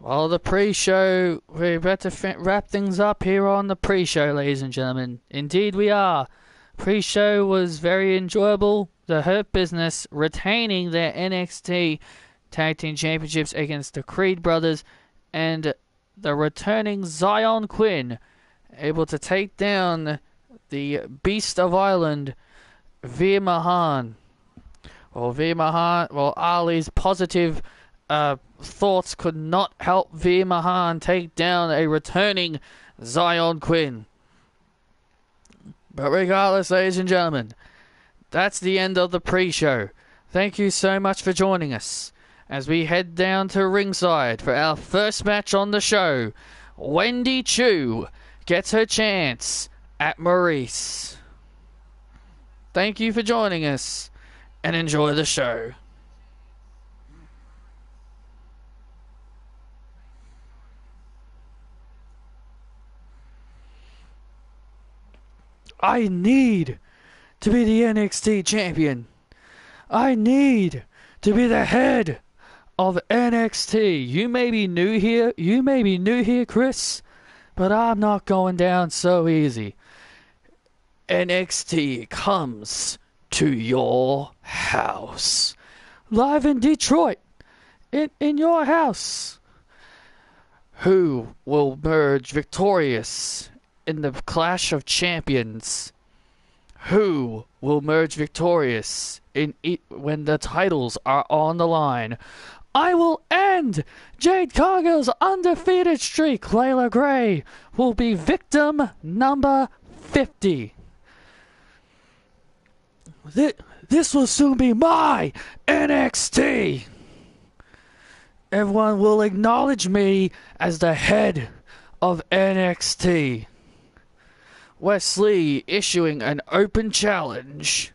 Well, the pre-show, we're about to wrap things up here on the pre-show, ladies and gentlemen. Indeed we are. Pre-show was very enjoyable. The Hurt Business retaining their NXT Tag Team Championships against the Creed Brothers, and the returning Zion Quinn able to take down the Beast of Ireland, Veer Mahan. Ali's positive thoughts could not help Veer Mahan take down a returning Zion Quinn. But regardless, ladies and gentlemen, that's the end of the pre-show. Thank you so much for joining us as we head down to ringside for our first match on the show. Wendy Choo gets her chance at Maurice. Thank you for joining us and enjoy the show. I need to be the NXT champion. I need to be the head of NXT. You may be new here, Chris, but I'm not going down so easy. NXT comes to your house. Live in Detroit. In your house. Who will merge victorious in the Clash of Champions? Who will merge victorious when the titles are on the line? I will end Jade Cargill's undefeated streak. Layla Gray will be victim number 50. This will soon be my NXT. Everyone will acknowledge me as the head of NXT. Wesley issuing an open challenge.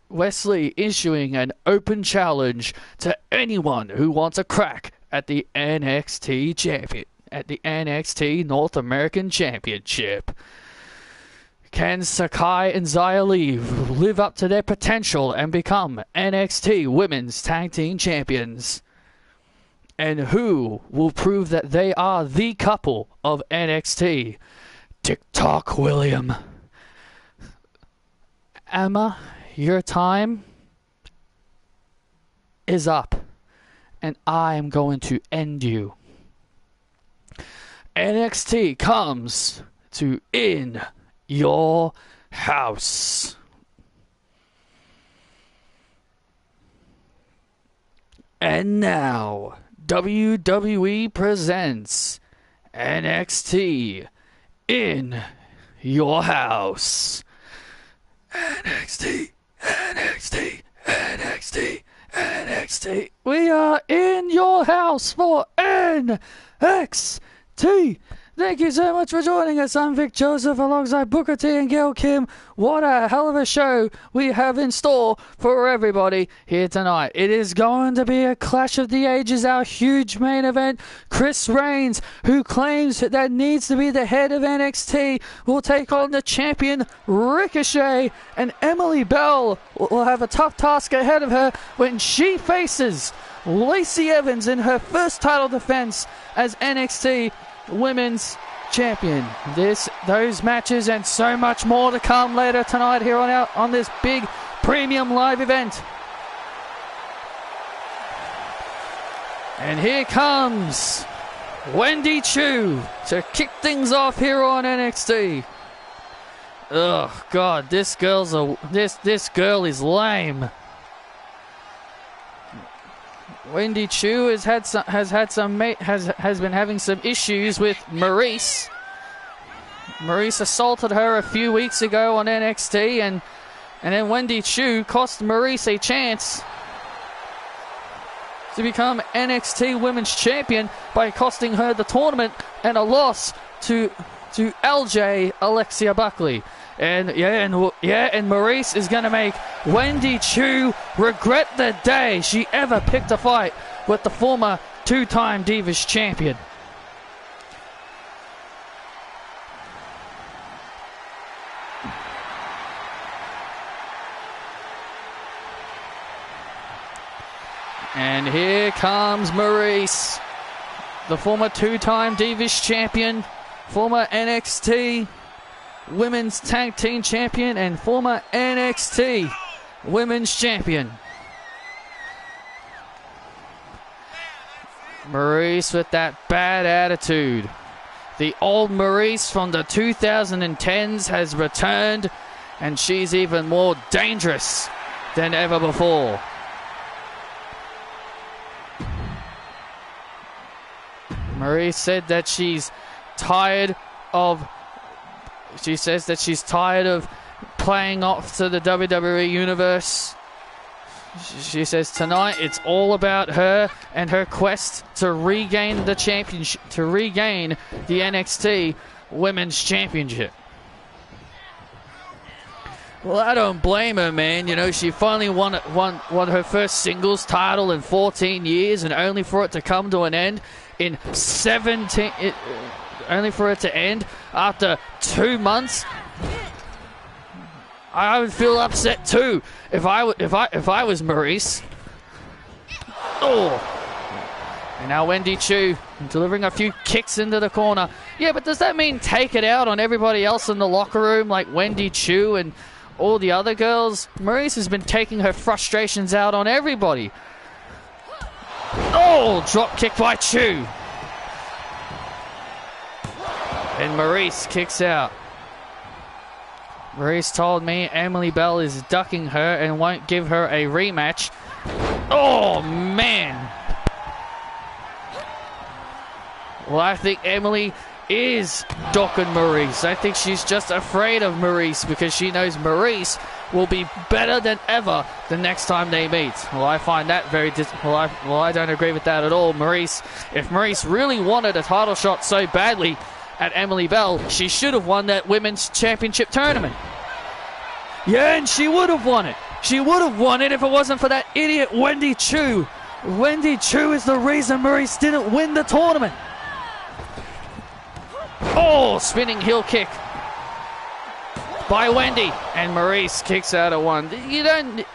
Wesley issuing an open challenge to anyone who wants a crack at the NXT champion, at the NXT North American Championship. Can Sakai and Xia Li live up to their potential and become NXT Women's Tag Team Champions? And who will prove that they are the couple of NXT? TikTok William. Emma, your time is up, and I am going to end you. NXT comes to In Your House. And now, WWE presents NXT In Your House. NXT, NXT, NXT, NXT. We are in your house for NXT. Thank you so much for joining us. I'm Vic Joseph alongside Booker T and Gail Kim. What a hell of a show we have in store for everybody here tonight. It is going to be a clash of the ages, our huge main event. Chris Reigns, who claims that needs to be the head of NXT, will take on the champion Ricochet, and Emily Bell will have a tough task ahead of her when she faces Lacey Evans in her first title defense as NXT Women's Champion. Those matches and so much more to come later tonight here on this big premium live event. And here comes Wendy Choo to kick things off here on NXT. Oh God, this girl is lame. Wendy Choo has been having some issues with Maurice. Maurice assaulted her a few weeks ago on NXT, and then Wendy Choo cost Maurice a chance to become NXT Women's Champion by costing her the tournament and a loss to LJ Alexia Buckley. And Maurice is going to make Wendy Choo regret the day she ever picked a fight with the former two-time Divas champion. And here comes Maurice, the former two-time Divas champion, former NXT Women's Tag Team Champion, and former NXT Women's Champion. Maurice with that bad attitude. The old Maurice from the 2010s has returned, and she's even more dangerous than ever before. Maurice said that she's tired of... She says that she's tired of playing off to the WWE Universe. She says tonight it's all about her and her quest to regain the championship, to regain the NXT Women's Championship. Well, I don't blame her, man. You know, she finally won her first singles title in 14 years, and only for it to come to an end in 17... only for it to end after 2 months. I would feel upset too if I was Maurice. Oh, and now Wendy Chu delivering a few kicks into the corner. Yeah, but does that mean take it out on everybody else in the locker room, like Wendy Chu and all the other girls? Maurice has been taking her frustrations out on everybody. Oh, drop kick by Chu. And Maurice kicks out. Maurice told me Emily Bell is ducking her and won't give her a rematch. Oh, man. Well, I think Emily is ducking Maurice. I think she's just afraid of Maurice because she knows Maurice will be better than ever the next time they meet. Well, I find that very... I don't agree with that at all. If Maurice really wanted a title shot so badly at Emily Bell, she should have won that Women's Championship tournament. Yeah, and she would have won it. She would have won it if it wasn't for that idiot Wendy Chu. Wendy Chu is the reason Maurice didn't win the tournament. Oh, spinning heel kick by Wendy, and Maurice kicks out at one. You don't...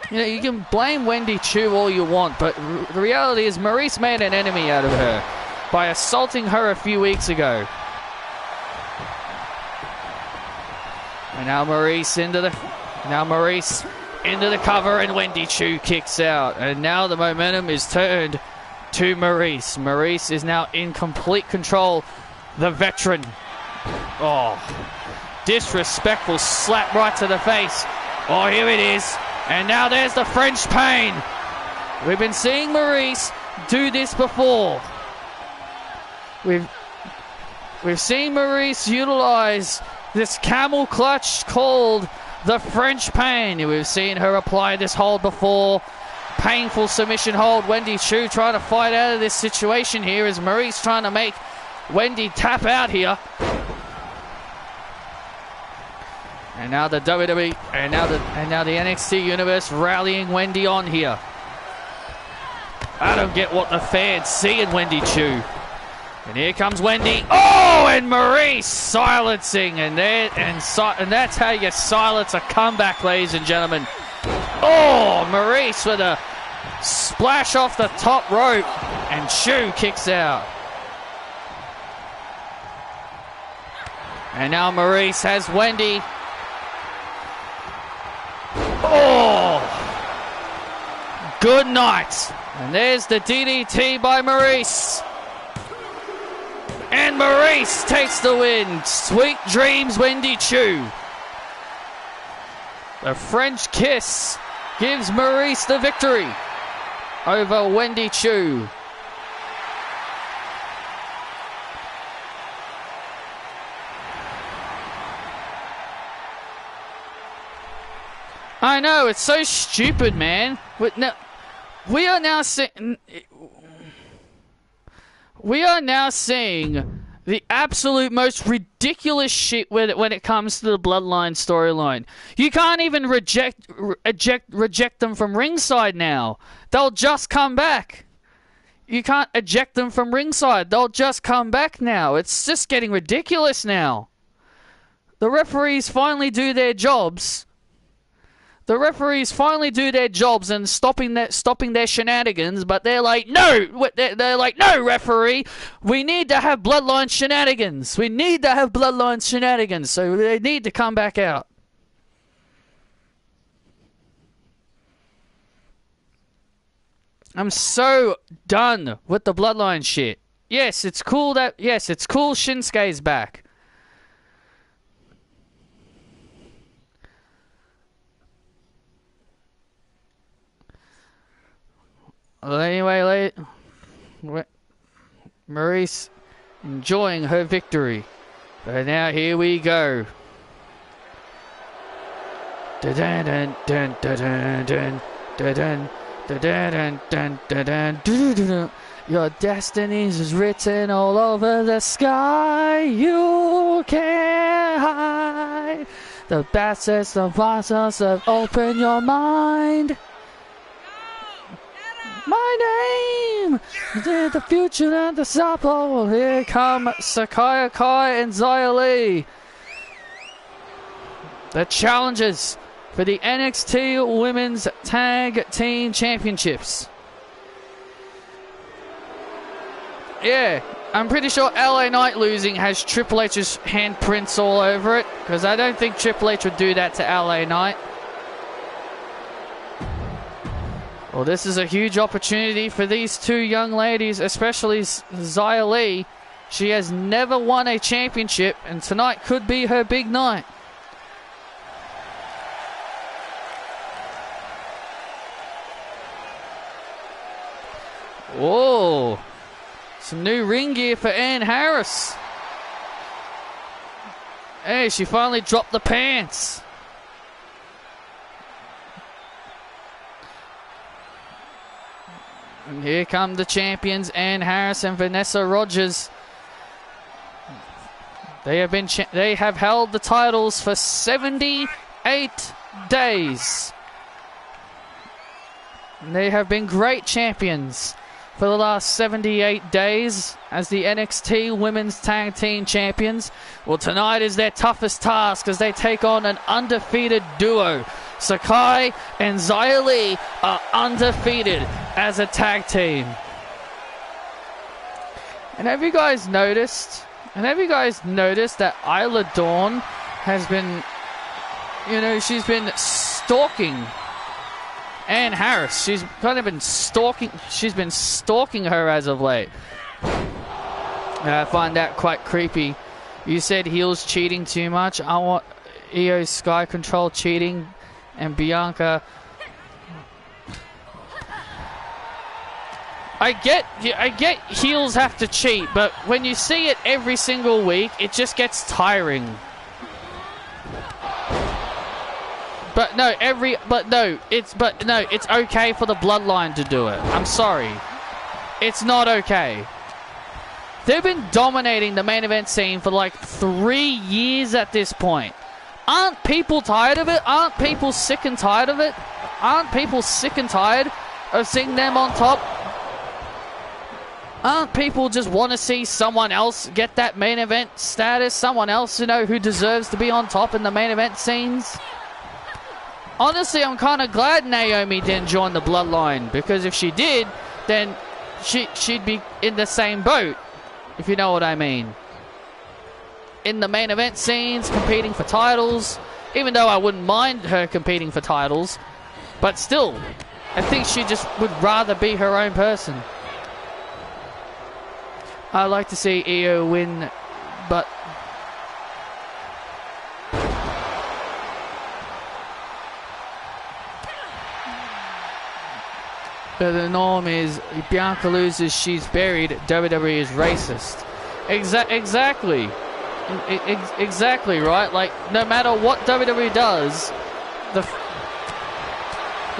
You know, you can blame Wendy Chu all you want, but the reality is Maurice made an enemy out of her by assaulting her a few weeks ago. And now Maurice into the cover, and Wendy Chu kicks out. And now the momentum is turned to Maurice. Maurice is now in complete control. The veteran. Oh, disrespectful slap right to the face. Oh, here it is. And now there's the French pain. We've been seeing Maurice do this before. We've seen Maurice utilize this camel clutch called the French pain. We've seen her apply this hold before. Painful submission hold. Wendy Chu trying to fight out of this situation here as Maurice trying to make Wendy tap out here. And now the WWE, and now the NXT Universe rallying Wendy on here. I don't get what the fans see in Wendy Chu. And here comes Wendy. Oh, and Maurice silencing, and that's how you silence a comeback, ladies and gentlemen. Oh, Maurice with a splash off the top rope, and Chu kicks out. And now Maurice has Wendy. Oh, good night. And there's the DDT by Maurice. And Maurice takes the win. Sweet dreams, Wendy Chu. The French kiss gives Maurice the victory over Wendy Chu. I know, it's so stupid, man. We are now seeing the absolute most ridiculous shit when it comes to the Bloodline storyline. You can't even reject them from ringside now. They'll just come back. You can't eject them from ringside. They'll just come back now. It's just getting ridiculous now. The referees finally do their jobs. The referees finally do their jobs and stopping their shenanigans, but they're like, no! They're like, no, referee! We need to have bloodline shenanigans! We need to have bloodline shenanigans, so they need to come back out. I'm so done with the bloodline shit. Yes, it's cool Shinsuke's back. Well, anyway, Maurice enjoying her victory. But now here we go. Your destiny is written all over the sky. You can't hide. The bastards, the monsters have opened your mind. My name! The future and the supple. Here come Sakaya Kai and Xia Li. The challengers for the NXT Women's Tag Team Championships. Yeah, I'm pretty sure LA Knight losing has Triple H's handprints all over it, because I don't think Triple H would do that to LA Knight. Well, this is a huge opportunity for these two young ladies, especially Xia Li. She has never won a championship, and tonight could be her big night. Whoa! Some new ring gear for Ann Harris. Hey, she finally dropped the pants. And here come the champions, Ann Harris and Vanessa Rogers. They have held the titles for 78 days. And they have been great champions for the last 78 days as the NXT Women's Tag Team Champions. Well, tonight is their toughest task as they take on an undefeated duo. Sakai and Xia Li are undefeated as a tag team. And have you guys noticed that Isla Dawn has been, she's been stalking Ann Harris. She's kind of been stalking her as of late. And I find that quite creepy. You said heels cheating too much. I want Io Sky Control cheating and Bianca. I get heels have to cheat, but when you see it every single week, it just gets tiring. It's okay for the bloodline to do it. I'm sorry. It's not okay. They've been dominating the main event scene for like 3 years at this point. Aren't people tired of it? Aren't people sick and tired of it? Aren't people sick and tired of seeing them on top? Aren't people just want to see someone else get that main event status? Someone else, who deserves to be on top in the main event scenes? Honestly, I'm kind of glad Naomi didn't join the bloodline, because if she did, then she'd be in the same boat, if you know what I mean. In the main event scenes, competing for titles, even though I wouldn't mind her competing for titles, but still, I think she just would rather be her own person. I'd like to see Io win, but the norm is Bianca loses, she's buried, WWE is racist. Exactly. Exactly, right? Like, no matter what WWE does, the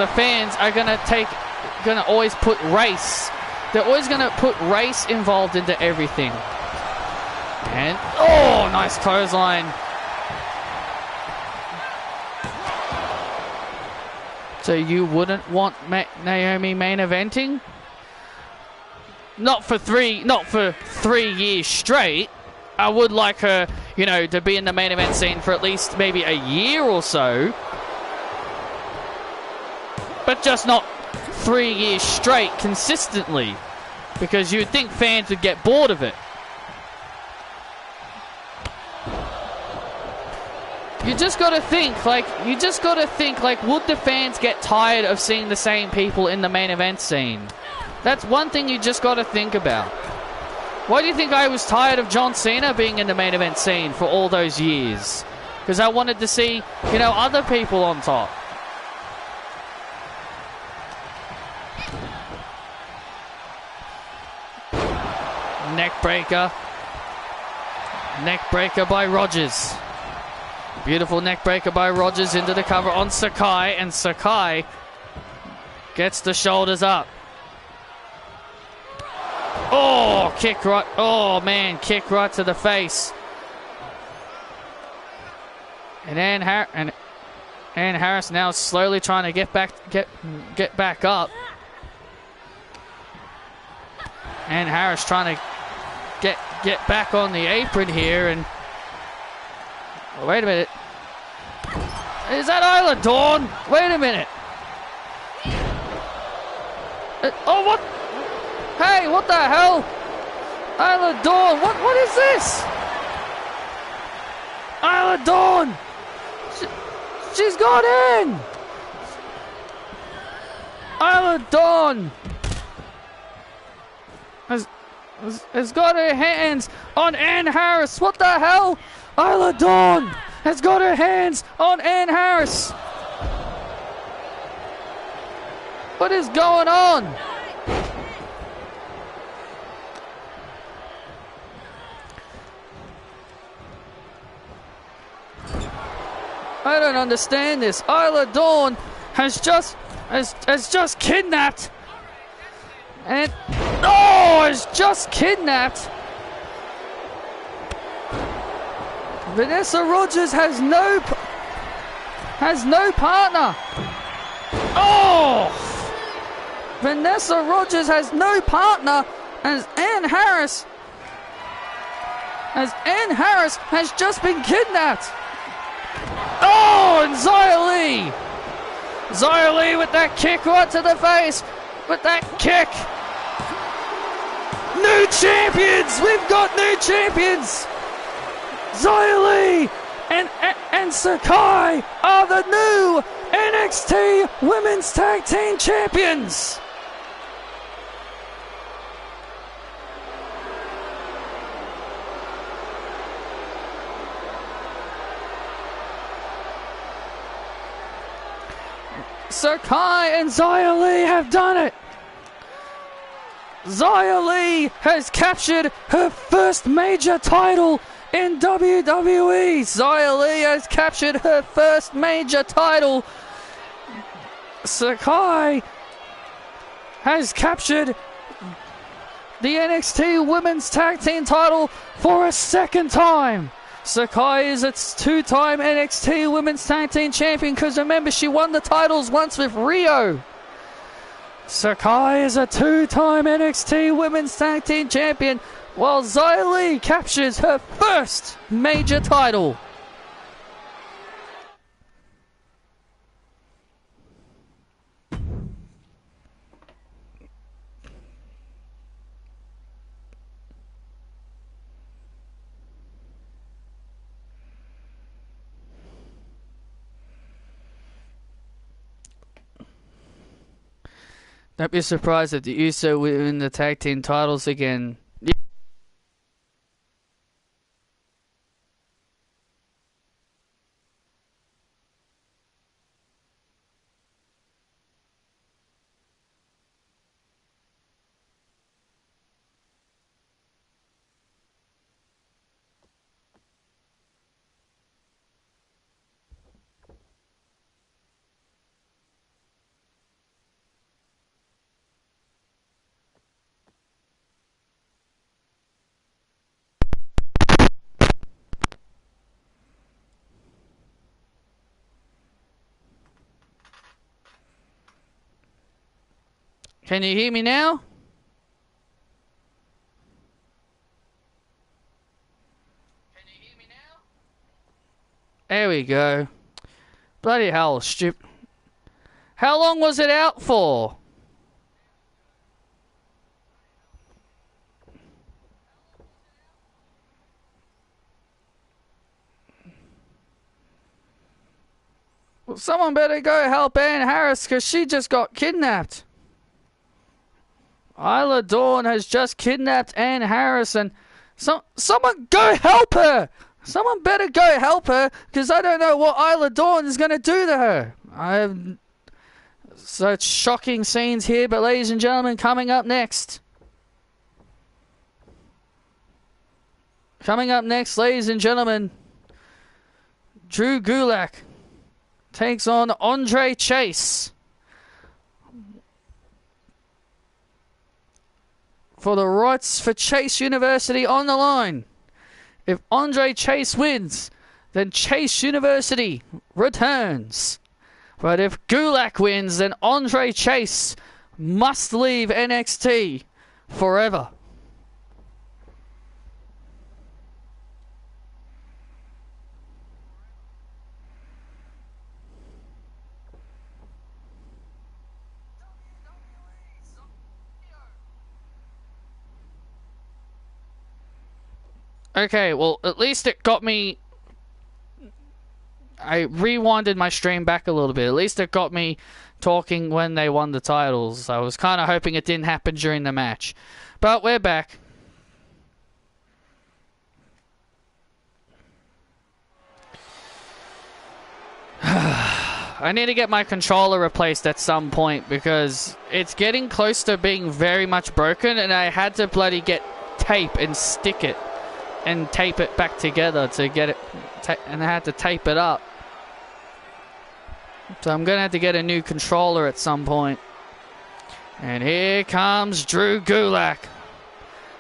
fans are gonna always put race. They're always gonna put race involved into everything. And oh, nice clothesline. So you wouldn't want Naomi main eventing? Not for 3 years straight. I would like her, to be in the main event scene for at least maybe a year or so. but just not 3 years straight consistently, because you'd think fans would get bored of it. You just gotta think, like, would the fans get tired of seeing the same people in the main event scene? That's one thing you just gotta think about. Why do you think I was tired of John Cena being in the main event scene for all those years? Because I wanted to see, you know, other people on top. Neckbreaker. Neckbreaker by Rogers. Beautiful neckbreaker by Rogers into the cover on Sakai, and Sakai gets the shoulders up. Oh, kick right. Oh, man, kick right to the face. And Ann Harris now slowly trying to get back up. Ann Harris trying to get back on the apron here, and wait a minute. Is that Isla Dawn? Wait a minute. Oh, what? Hey, what the hell? Isla Dawn, what is this? Isla Dawn! She's got in! Isla Dawn has got her hands on Ann Harris. What the hell? Isla Dawn has got her hands on Ann Harris. What is going on? I don't understand this. Isla Dawn has just kidnapped, and has just kidnapped Vanessa Rogers. Has no partner. Oh, Vanessa Rogers has no partner, as Ann Harris has just been kidnapped. Oh, and Xia Li with that kick right to the face. With that kick. New champions! We've got new champions! Xia Li and Sakai are the new NXT Women's Tag Team Champions! Sakai and Xia Li have done it! Xia Li has captured her first major title in WWE. Xia Li has captured her first major title. Sakai has captured the NXT Women's Tag Team title for a second time. Sakai is a two-time NXT Women's Tag Team Champion, because remember, she won the titles once with Rio. Sakai is a two-time NXT Women's Tag Team Champion, while Xia Li captures her first major title. Don't be surprised if the Uso win the tag team titles again. Can you hear me now? There we go. Bloody hell, stupid. How long was it out for? Well, someone better go help Ann Harris because she just got kidnapped. Isla Dawn has just kidnapped Ann Harris, and someone go help her! Someone better go help her because I don't know what Isla Dawn is going to do to her. Such shocking scenes here, but ladies and gentlemen, coming up next. Coming up next, ladies and gentlemen, Drew Gulak takes on Andre Chase for the rights for Chase University on the line. If Andre Chase wins, then Chase University returns. But if Gulak wins, then Andre Chase must leave NXT forever. Okay, well, at least it got me... I rewinded my stream back a little bit. At least it got me talking when they won the titles. I was kind of hoping it didn't happen during the match. But we're back. I need to get my controller replaced at some point because it's getting close to being very much broken, and I had to bloody get tape and stick it and tape it back together to get it, and I had to tape it up. So I'm going to have to get a new controller at some point. And here comes Drew Gulak,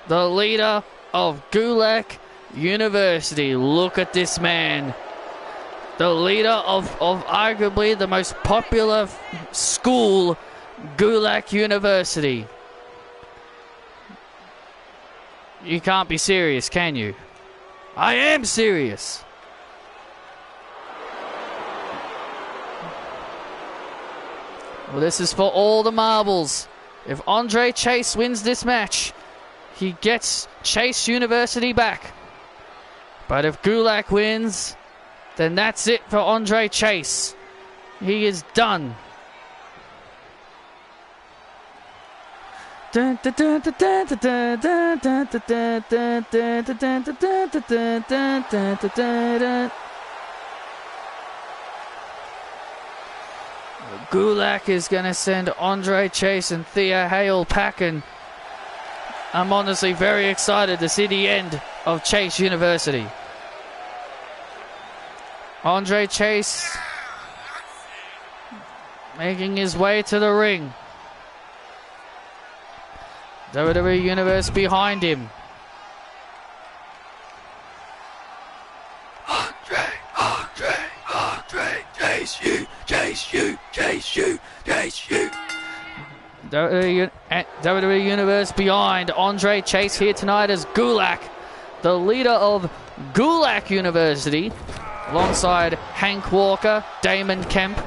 the leader of Gulak University. Look at this man. The leader of arguably the most popular school, Gulak University. You can't be serious, can you? I am serious. Well, this is for all the marbles. If Andre Chase wins this match, he gets Chase University back. But if Gulak wins, then that's it for Andre Chase. He is done. Gulak is going to send Andre Chase and Thea Hale packing. I'm honestly very excited to see the end of Chase University. Andre Chase making his way to the ring. WWE Universe behind him. Andre, chase you. WWE Universe behind Andre Chase here tonight as Gulak, the leader of Gulak University, alongside Hank Walker, Damon Kemp.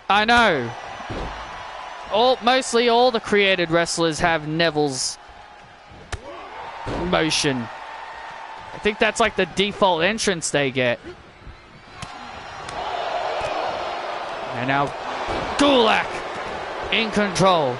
I know. Mostly all the created wrestlers have Neville's motion. I think that's like the default entrance they get. And now Gulak in control.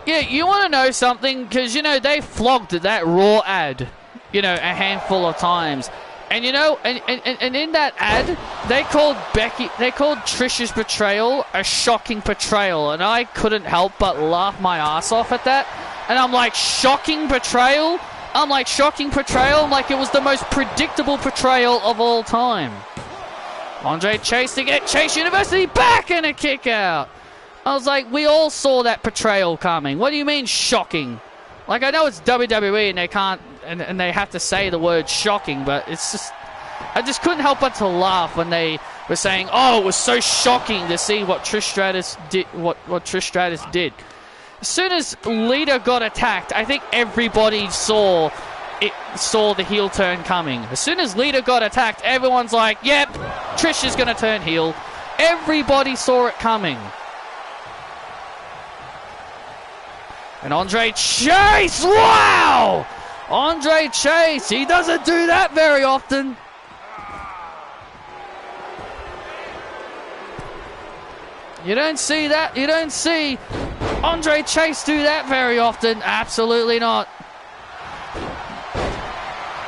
Yeah, you want to know something? Because, you know, they flogged that Raw ad, you know, a handful of times. And, you know, and in that ad, they called Trish's betrayal a shocking portrayal. And I couldn't help but laugh my ass off at that. And I'm like, shocking portrayal? I'm like, shocking portrayal? I'm like, it was the most predictable portrayal of all time. Andre Chase to get Chase University back and a kick out. I was like, we all saw that portrayal coming. What do you mean shocking? Like, I know it's WWE and they can't, and they have to say the word shocking, but it's just, I just couldn't help but to laugh when they were saying, oh, it was so shocking to see what Trish Stratus did, what Trish Stratus did. As soon as Lita got attacked, I think everybody saw saw the heel turn coming. As soon as Lita got attacked, everyone's like, yep, Trish is going to turn heel. Everybody saw it coming. And Andre Chase, wow! Andre Chase, he doesn't do that very often. You don't see that. You don't see Andre Chase do that very often. Absolutely not.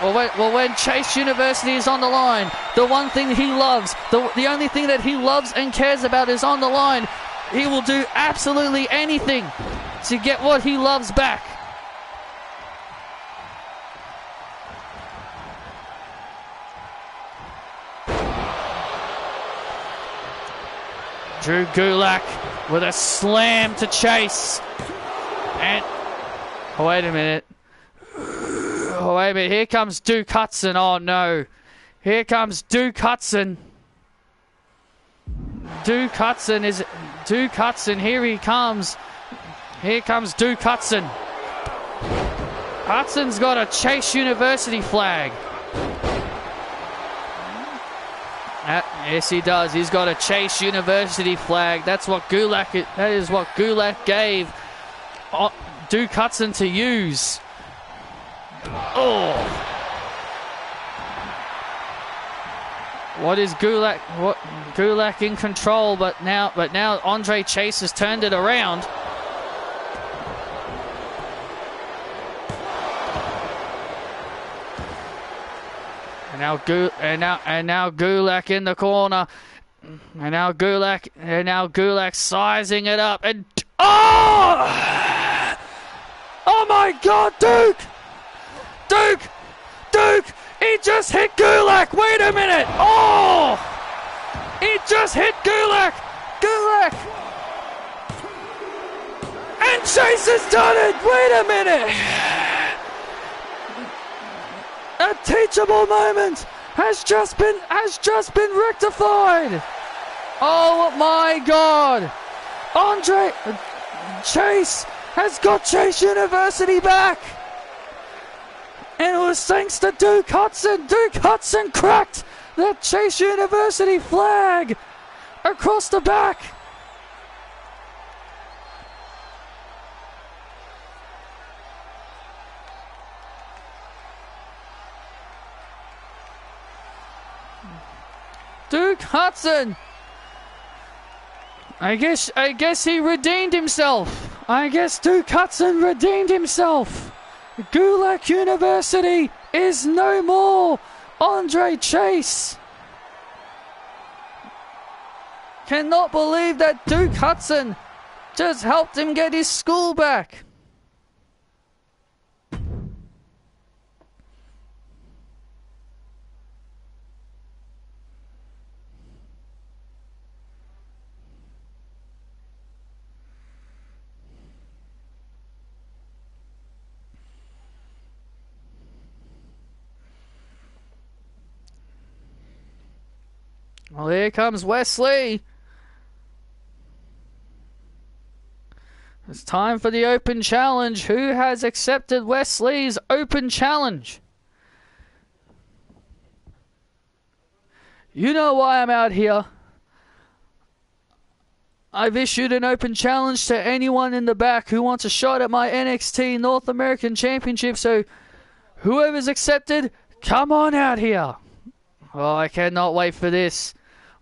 Well, when Chase University is on the line, the one thing he loves, the only thing that he loves and cares about is on the line. He will do absolutely anything to get what he loves back. Drew Gulak with a slam to Chase. And, oh, wait a minute. Oh, wait a minute. Here comes Duke Hudson. Oh, no. Here comes Duke Hudson. Duke Hudson, here he comes. Here comes Duke Hudson. Hudson's got a Chase University flag. Yes, he does. He's got a Chase University flag. That is what Gulak gave Duke Hudson to use. Oh. What is Gulak? What Gulak in control, but now Andre Chase has turned it around. And now Gulak in the corner. And now Gulak sizing it up. And oh! Oh my God, Duke! He just hit Gulak! Wait a minute! Oh! He just hit Gulak! And Chase has done it! Wait a minute! A teachable moment has just been rectified! Oh my God! Andre Chase has got Chase University back! And it was thanks to Duke Hudson. Duke Hudson cracked that Chase University flag across the back. Duke Hudson. I guess he redeemed himself. I guess Duke Hudson redeemed himself. Gulak University is no more Andre Chase. Cannot believe that Duke Hudson just helped him get his school back. Well, here comes Wesley. It's time for the open challenge. Who has accepted Wesley's open challenge? You know why I'm out here. I've issued an open challenge to anyone in the back who wants a shot at my NXT North American Championship. So whoever's accepted, come on out here. Oh, I cannot wait for this.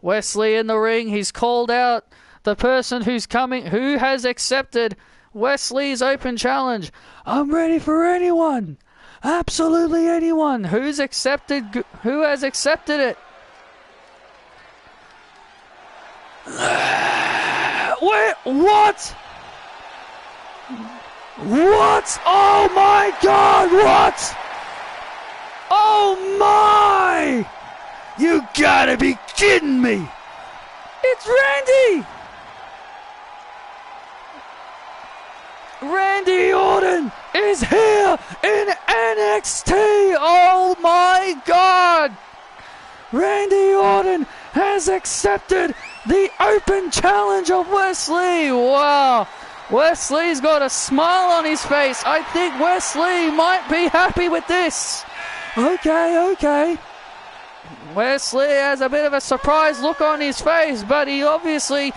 Wesley in the ring. He's called out the person who has accepted Wesley's open challenge. I'm ready for anyone. Absolutely anyone. Who has accepted it? Wait, what? What? Oh my God, what? Oh my! You gotta be kidding me! It's Randy! Randy Orton is here in NXT! Oh my God! Randy Orton has accepted the open challenge of Wesley! Wow! Wesley's got a smile on his face. I think Wesley might be happy with this. Okay. Wesley has a bit of a surprised look on his face, but he obviously...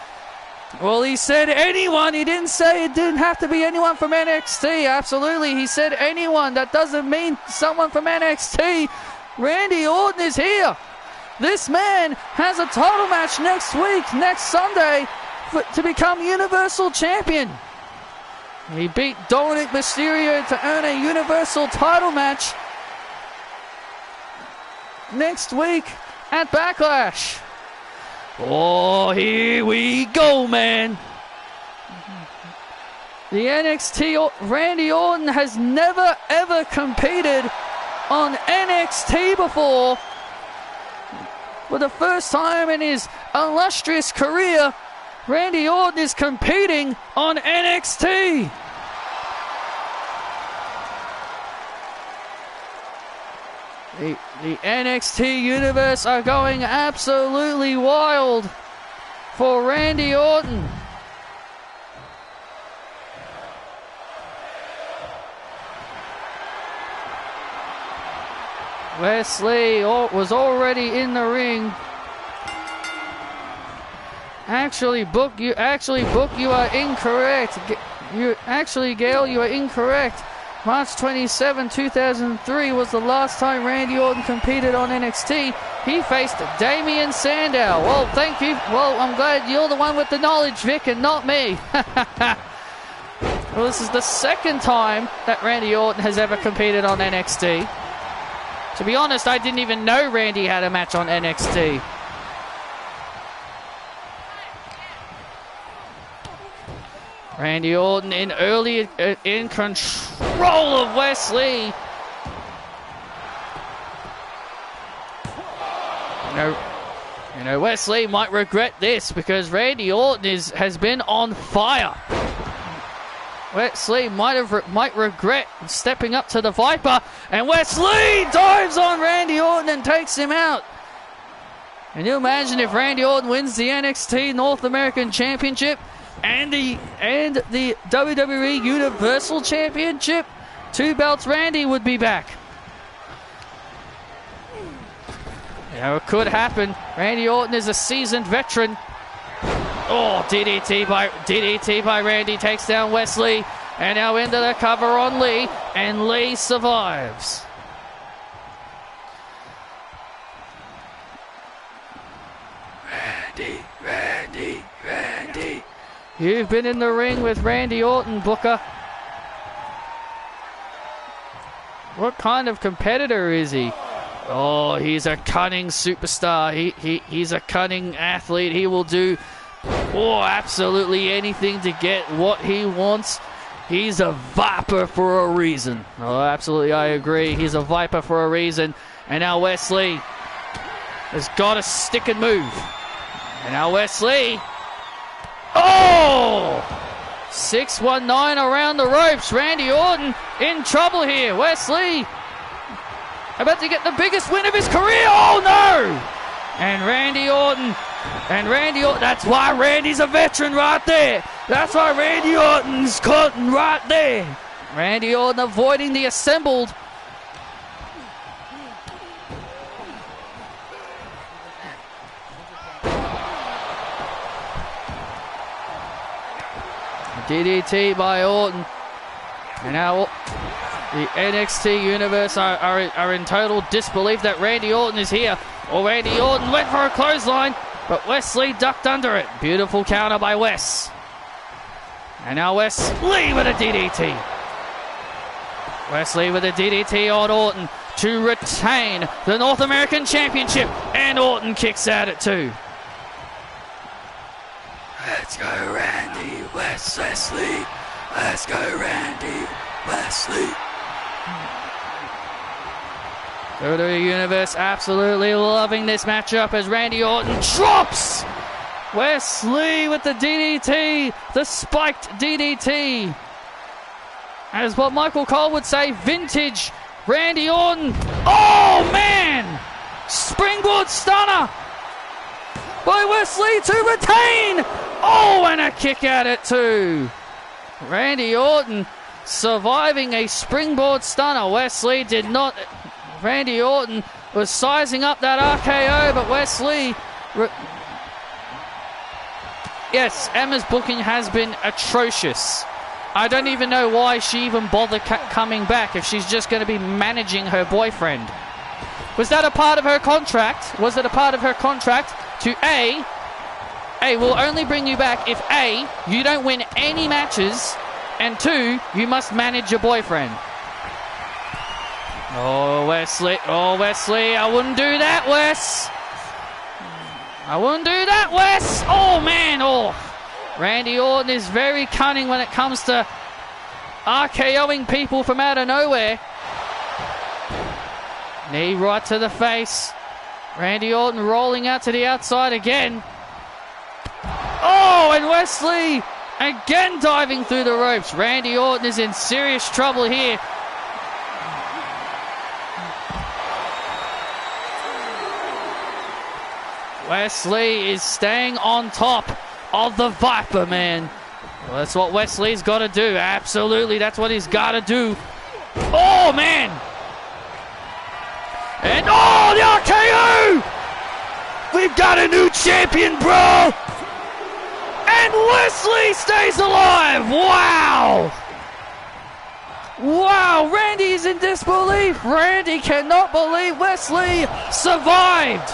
Well, he said anyone. He didn't say it didn't have to be anyone from NXT. Absolutely, he said anyone. That doesn't mean someone from NXT. Randy Orton is here. This man has a title match next week, next Sunday, to become Universal Champion. He beat Dominic Mysterio to earn a Universal title match next week at Backlash. Oh, here we go, man. The NXT, Randy Orton has never ever competed on NXT before. For the first time in his illustrious career, Randy Orton is competing on NXT. The NXT universe are going absolutely wild for Randy Orton. Wesley was already in the ring. Actually, Book, you are incorrect. Gail, you are incorrect. March 27, 2003 was the last time Randy Orton competed on NXT. He faced Damian Sandow. Well, thank you. Well, I'm glad you're the one with the knowledge, Vic, and not me. Well, this is the second time that Randy Orton has ever competed on NXT. To be honest, I didn't even know Randy had a match on NXT. Randy Orton in control of Wesley. You know, Wesley might regret this because Randy Orton has been on fire. Wesley might regret stepping up to the Viper, and Wesley dives on Randy Orton and takes him out. Can you imagine if Randy Orton wins the NXT North American Championship and the WWE Universal Championship? 2 belts Randy would be back. You know, it could happen. Randy Orton is a seasoned veteran. Oh, DDT by Randy takes down Wesley, and now into the cover on Lee, and Lee survives. Randy. You've been in the ring with Randy Orton, Booker. What kind of competitor is he? Oh, he's a cunning superstar. He's a cunning athlete. He will do absolutely anything to get what he wants. He's a Viper for a reason. Oh, absolutely, I agree. He's a Viper for a reason. And now Wesley has got to stick and move. And now Wesley. Oh! 619 around the ropes. Randy Orton in trouble here. Wesley about to get the biggest win of his career. Oh no! And Randy Orton, that's why Randy's a veteran right there. That's why Randy Orton's cutting right there. Randy Orton avoiding the assembled. DDT by Orton. And now the NXT universe are in total disbelief that Randy Orton is here. Or Randy Orton went for a clothesline, but Wesley ducked under it. Beautiful counter by Wes. And now Wesley with a DDT. Wesley with a DDT on Orton to retain the North American Championship. And Orton kicks out at 2. Let's go Randy Wesley. Let's go Randy Wesley. WWE Universe absolutely loving this matchup as Randy Orton drops Wesley with the DDT, the spiked DDT. As what Michael Cole would say, vintage Randy Orton. Oh man! Springboard stunner by Wesley to retain. Oh, and a kick out at 2. Randy Orton surviving a springboard stunner. Wesley did not. Randy Orton was sizing up that RKO, but Wesley... Yes, Emma's booking has been atrocious. I don't even know why she even bothered coming back if she's just going to be managing her boyfriend. Was that a part of her contract? Was it a part of her contract to A, we'll only bring you back if A, you don't win any matches, and 2, you must manage your boyfriend. Oh, Wesley, I wouldn't do that, Wes. I wouldn't do that, Wes. Oh, man, Randy Orton is very cunning when it comes to RKOing people from out of nowhere. Knee right to the face. Randy Orton rolling out to the outside again. Oh, and Wesley again diving through the ropes. Randy Orton is in serious trouble here. Wesley is staying on top of the Viper, man. Well, that's what Wesley's got to do. Absolutely, that's what he's got to do. Oh, man. And, the RKO! We've got a new champion, bro! And Wesley stays alive! Wow! Wow, Randy is in disbelief. Randy cannot believe Wesley survived.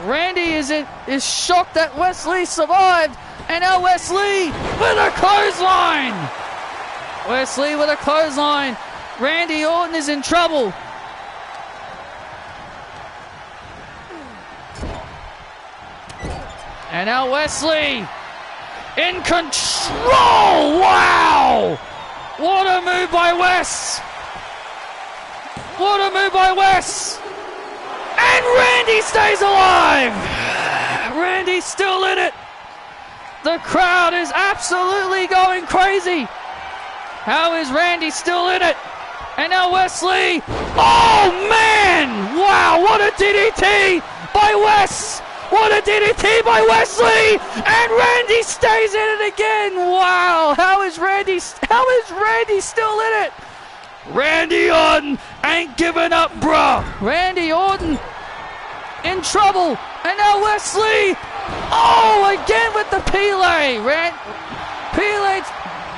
Randy is shocked that Wesley survived. And now Wesley with a clothesline. Wesley with a clothesline. Randy Orton is in trouble. And now Wesley in control. Wow! What a move by Wes. What a move by Wes. And Randy stays alive. Randy's still in it. The crowd is absolutely going crazy. How is Randy still in it? And now Wesley. Oh, man! Wow, what a DDT by Wes. What a DDT by Wesley. And Randy stays in it again. Wow, how is Randy still in it? Randy Orton ain't giving up, bro. Randy Orton in trouble. And now Wesley. Oh, again with the Pele.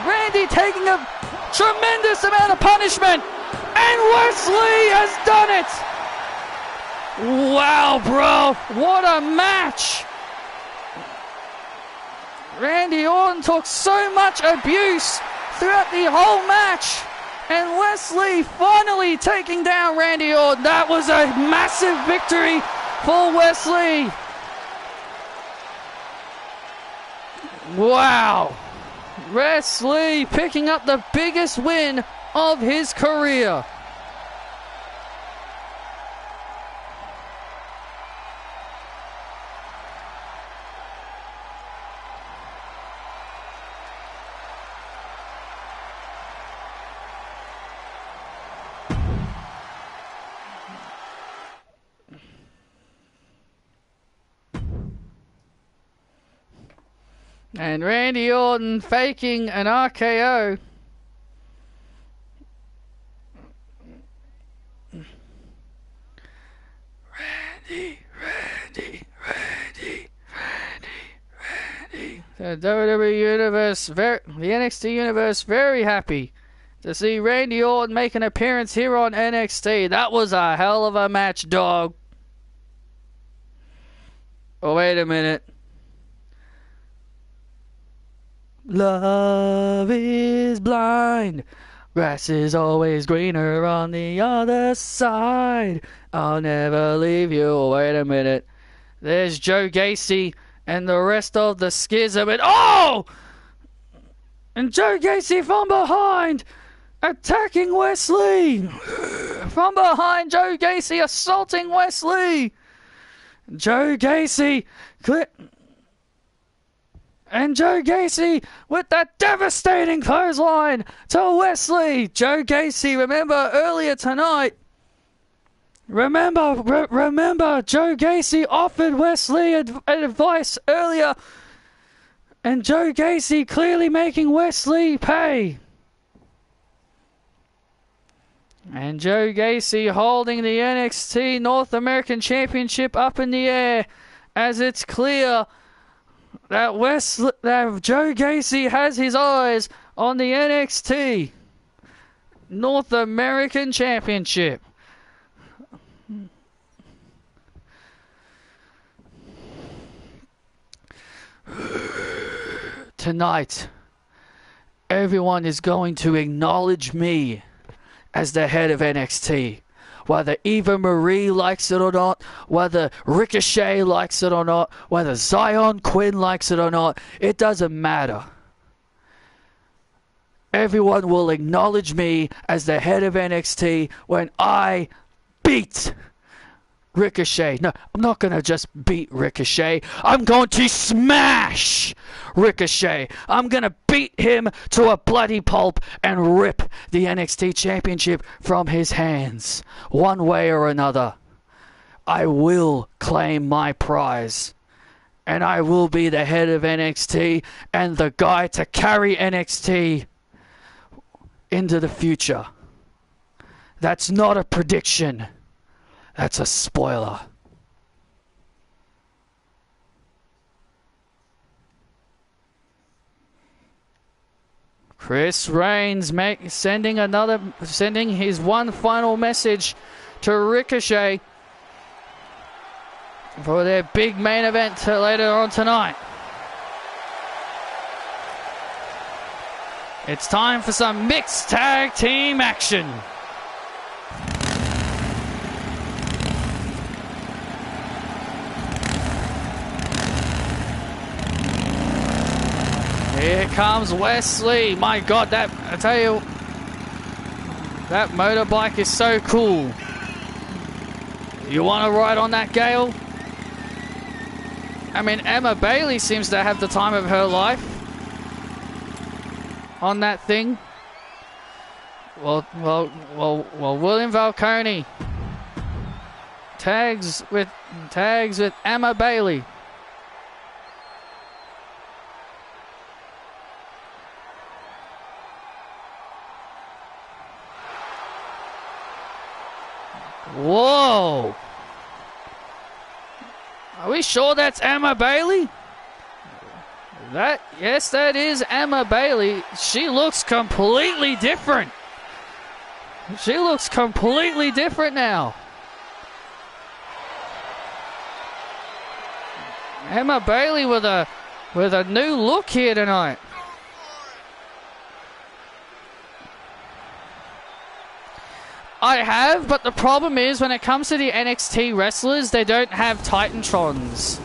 Randy taking a tremendous amount of punishment. And Wesley has done it. Wow, bro. What a match. Randy Orton took so much abuse throughout the whole match. And Wesley finally taking down Randy Orton. That was a massive victory for Wesley. Wow. Wesley picking up the biggest win of his career. And Randy Orton faking an RKO. Randy. The WWE Universe, the NXT Universe, very happy to see Randy Orton make an appearance here on NXT. That was a hell of a match, dog. Oh, wait a minute. Love is blind. Grass is always greener on the other side. I'll never leave you. Wait a minute. There's Joe Gacy and the rest of the schism. And and Joe Gacy from behind attacking Wesley. From behind, Joe Gacy assaulting Wesley. Joe Gacy and Joe Gacy with that devastating clothesline to Wesley. Joe Gacy, remember earlier tonight, remember, Joe Gacy offered Wesley advice earlier And Joe Gacy clearly making Wesley pay. And Joe Gacy holding the NXT North American Championship up in the air, as it's clear that Joe Gacy has his eyes on the NXT North American Championship. Tonight, everyone is going to acknowledge me as the head of NXT. Whether Eva Marie likes it or not, whether Ricochet likes it or not, whether Zion Quinn likes it or not, it doesn't matter. Everyone will acknowledge me as the head of NXT when I beat Ricochet. No, I'm not going to just beat Ricochet. I'm going to smash Ricochet. I'm going to beat him to a bloody pulp and rip the NXT Championship from his hands. One way or another, I will claim my prize. And I will be the head of NXT and the guy to carry NXT into the future. That's not a prediction. That's a spoiler. Chris Reigns sending his one final message to Ricochet for their big main event later on tonight. It's time for some mixed tag team action. Here comes Wesley. My God, I tell you, that motorbike is so cool. You want to ride on that, Gale? I mean, Emma Bailey seems to have the time of her life on that thing. Well, William Falcone tags with Emma Bailey. Whoa! Are we sure that's Emma Bailey? Yes, that is Emma Bailey. She looks completely different. She looks completely different now. Emma Bailey with a new look here tonight. I have, but the problem is when it comes to the NXT wrestlers, they don't have Titantrons.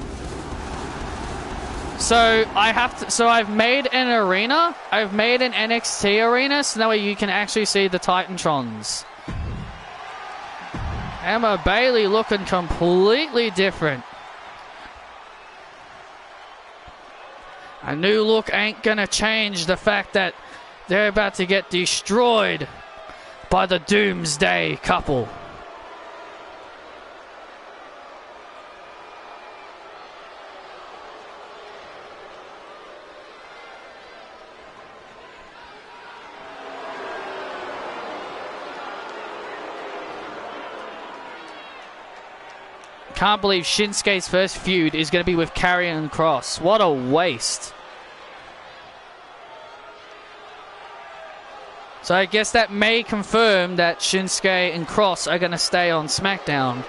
So I've made an arena. I've made an NXT arena, so that way you can actually see the Titantrons. Emma Bailey looking completely different. A new look ain't gonna change the fact that they're about to get destroyed by the Doomsday couple. Can't believe Shinsuke's first feud is going to be with Karrion Kross. What a waste. So I guess that may confirm that Shinsuke and Kross are going to stay on SmackDown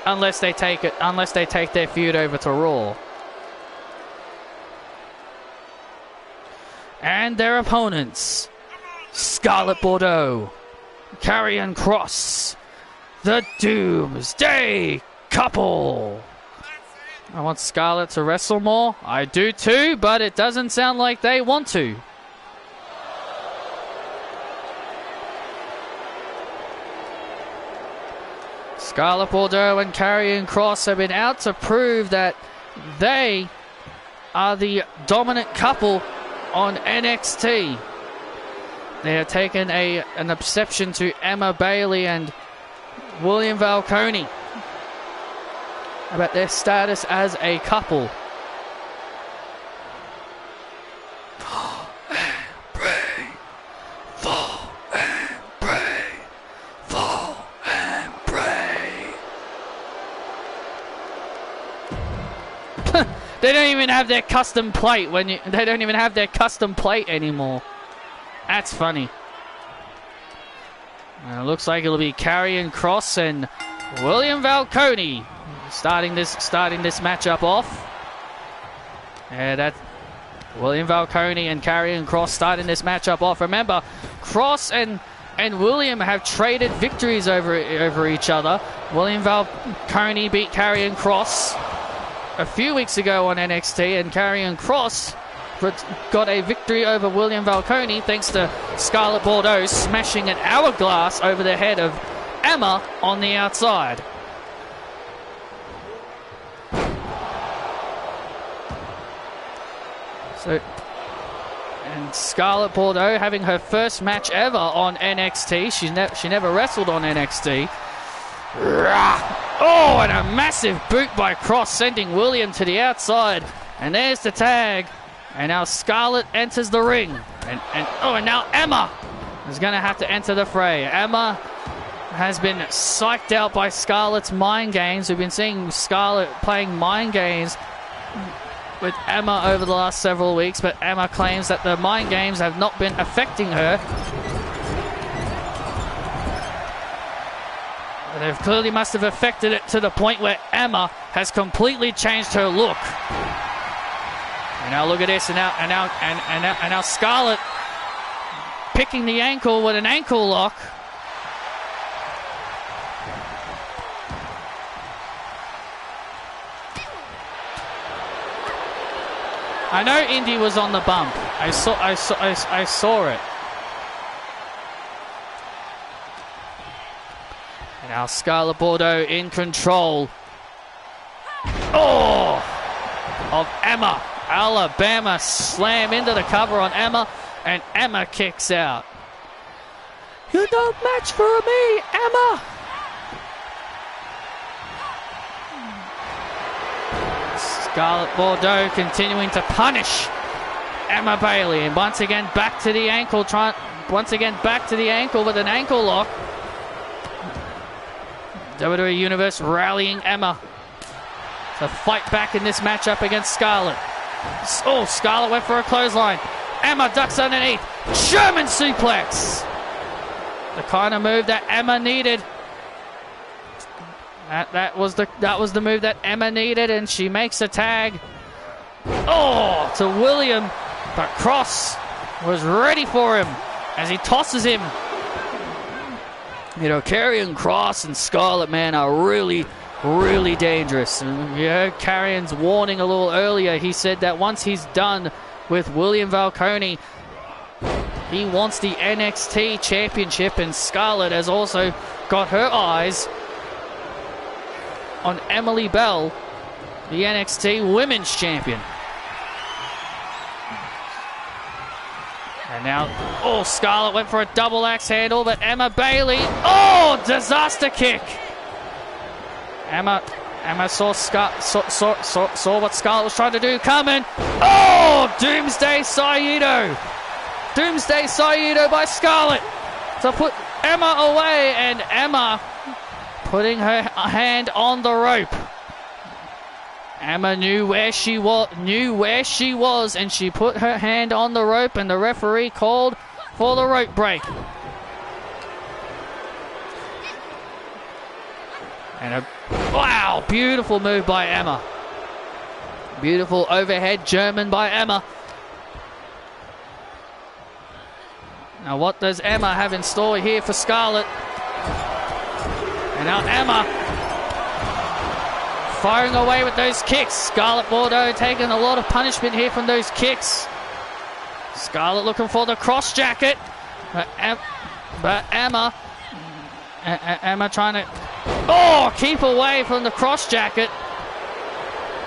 unless they take their feud over to Raw. And their opponents, Scarlett Bordeaux, Karrion Kross, the Doomsday Couple. I want Scarlett to wrestle more. I do too, but it doesn't sound like they want to. Scarlett Bordeaux and Karrion Kross have been out to prove that they are the dominant couple on NXT. They have taken an exception to Emma Bailey and William Falcone about their status as a couple. They don't even have their custom plate they don't even have their custom plate anymore. That's funny. And it looks like it'll be Karrion Kross and William Falcone starting this matchup off. Yeah, that William Falcone and Karrion Kross starting this matchup off. Remember, Kross and William have traded victories over each other. William Falcone beat Karrion Kross a few weeks ago on NXT, and Karrion Kross got a victory over William Falcone thanks to Scarlett Bordeaux smashing an hourglass over the head of Emma on the outside. So, and Scarlett Bordeaux having her first match ever on NXT. She never wrestled on NXT. Oh, and a massive boot by Kross, sending William to the outside. And there's the tag. And now Scarlett enters the ring. And now Emma is going to have to enter the fray. Emma has been psyched out by Scarlett's mind games. We've been seeing Scarlett playing mind games with Emma over the last several weeks, but Emma claims that the mind games have not been affecting her. They clearly must have affected it to the point where Emma has completely changed her look. And now look at this, and now Scarlett picking the ankle with an ankle lock. I know Indy was on the bump. I saw it. And now Scarlett Bordeaux in control. Oh! Of Emma. Alabama slam into the cover on Emma, and Emma kicks out. You're no match for me, Emma! Scarlett Bordeaux continuing to punish Emma Bailey, and once again back to the ankle, with an ankle lock. WWE Universe rallying Emma to fight back in this matchup against Scarlett. Oh, Scarlett went for a clothesline. Emma ducks underneath. German suplex. The kind of move that Emma needed. That was the move that Emma needed, and she makes a tag. Oh, to William, but Kross was ready for him as he tosses him. You know, Karrion Kross and Scarlett, man, are really dangerous. And you heard Karrion's warning a little earlier. He said that once he's done with William Falcone, he wants the NXT championship, and Scarlett has also got her eyes on Emily Bell, the NXT Women's Champion. And now, oh, Scarlett went for a double axe handle, but Emma Bailey, oh, disaster kick. Emma saw what Scarlett was trying to do coming. Oh, Doomsday Saito. Doomsday Saito by Scarlett to put Emma away, and Emma putting her hand on the rope. Emma knew where she was, and she put her hand on the rope, and the referee called for the rope break. And wow, beautiful move by Emma. Beautiful overhead German by Emma. Now what does Emma have in store here for Scarlett? And now Emma firing away with those kicks. Scarlett Bordeaux taking a lot of punishment here from those kicks. Scarlett looking for the cross jacket. But Emma trying to keep away from the cross jacket.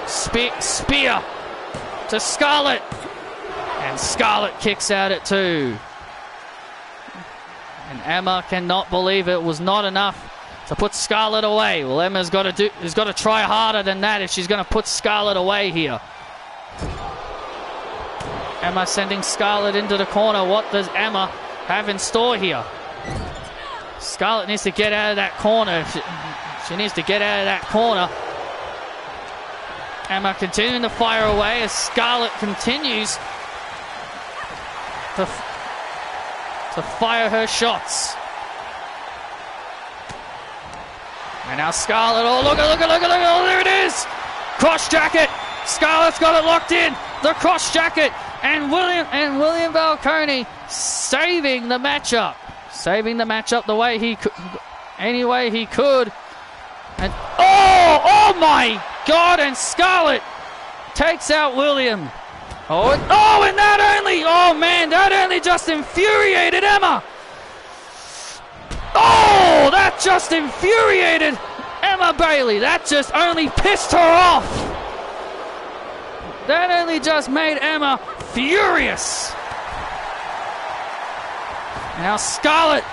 Spear to Scarlett. And Scarlett kicks out at 2. And Emma cannot believe it was not enough to put Scarlett away. Well, Emma's got to try harder than that if she's going to put Scarlett away here. Emma sending Scarlett into the corner. What does Emma have in store here? Scarlett needs to get out of that corner. She needs to get out of that corner. Emma continuing to fire away as Scarlett continues to fire her shots. And now Scarlett, oh look at, oh there it is! Cross jacket! Scarlett's got it locked in! The cross jacket! And William Falcone saving the matchup. Saving the matchup the way he could, any way he could. And oh my God! And Scarlett takes out William. And that only just infuriated Emma. Oh, that just infuriated Emma Bailey. That just only pissed her off. That only just made Emma furious. Now Scarlett.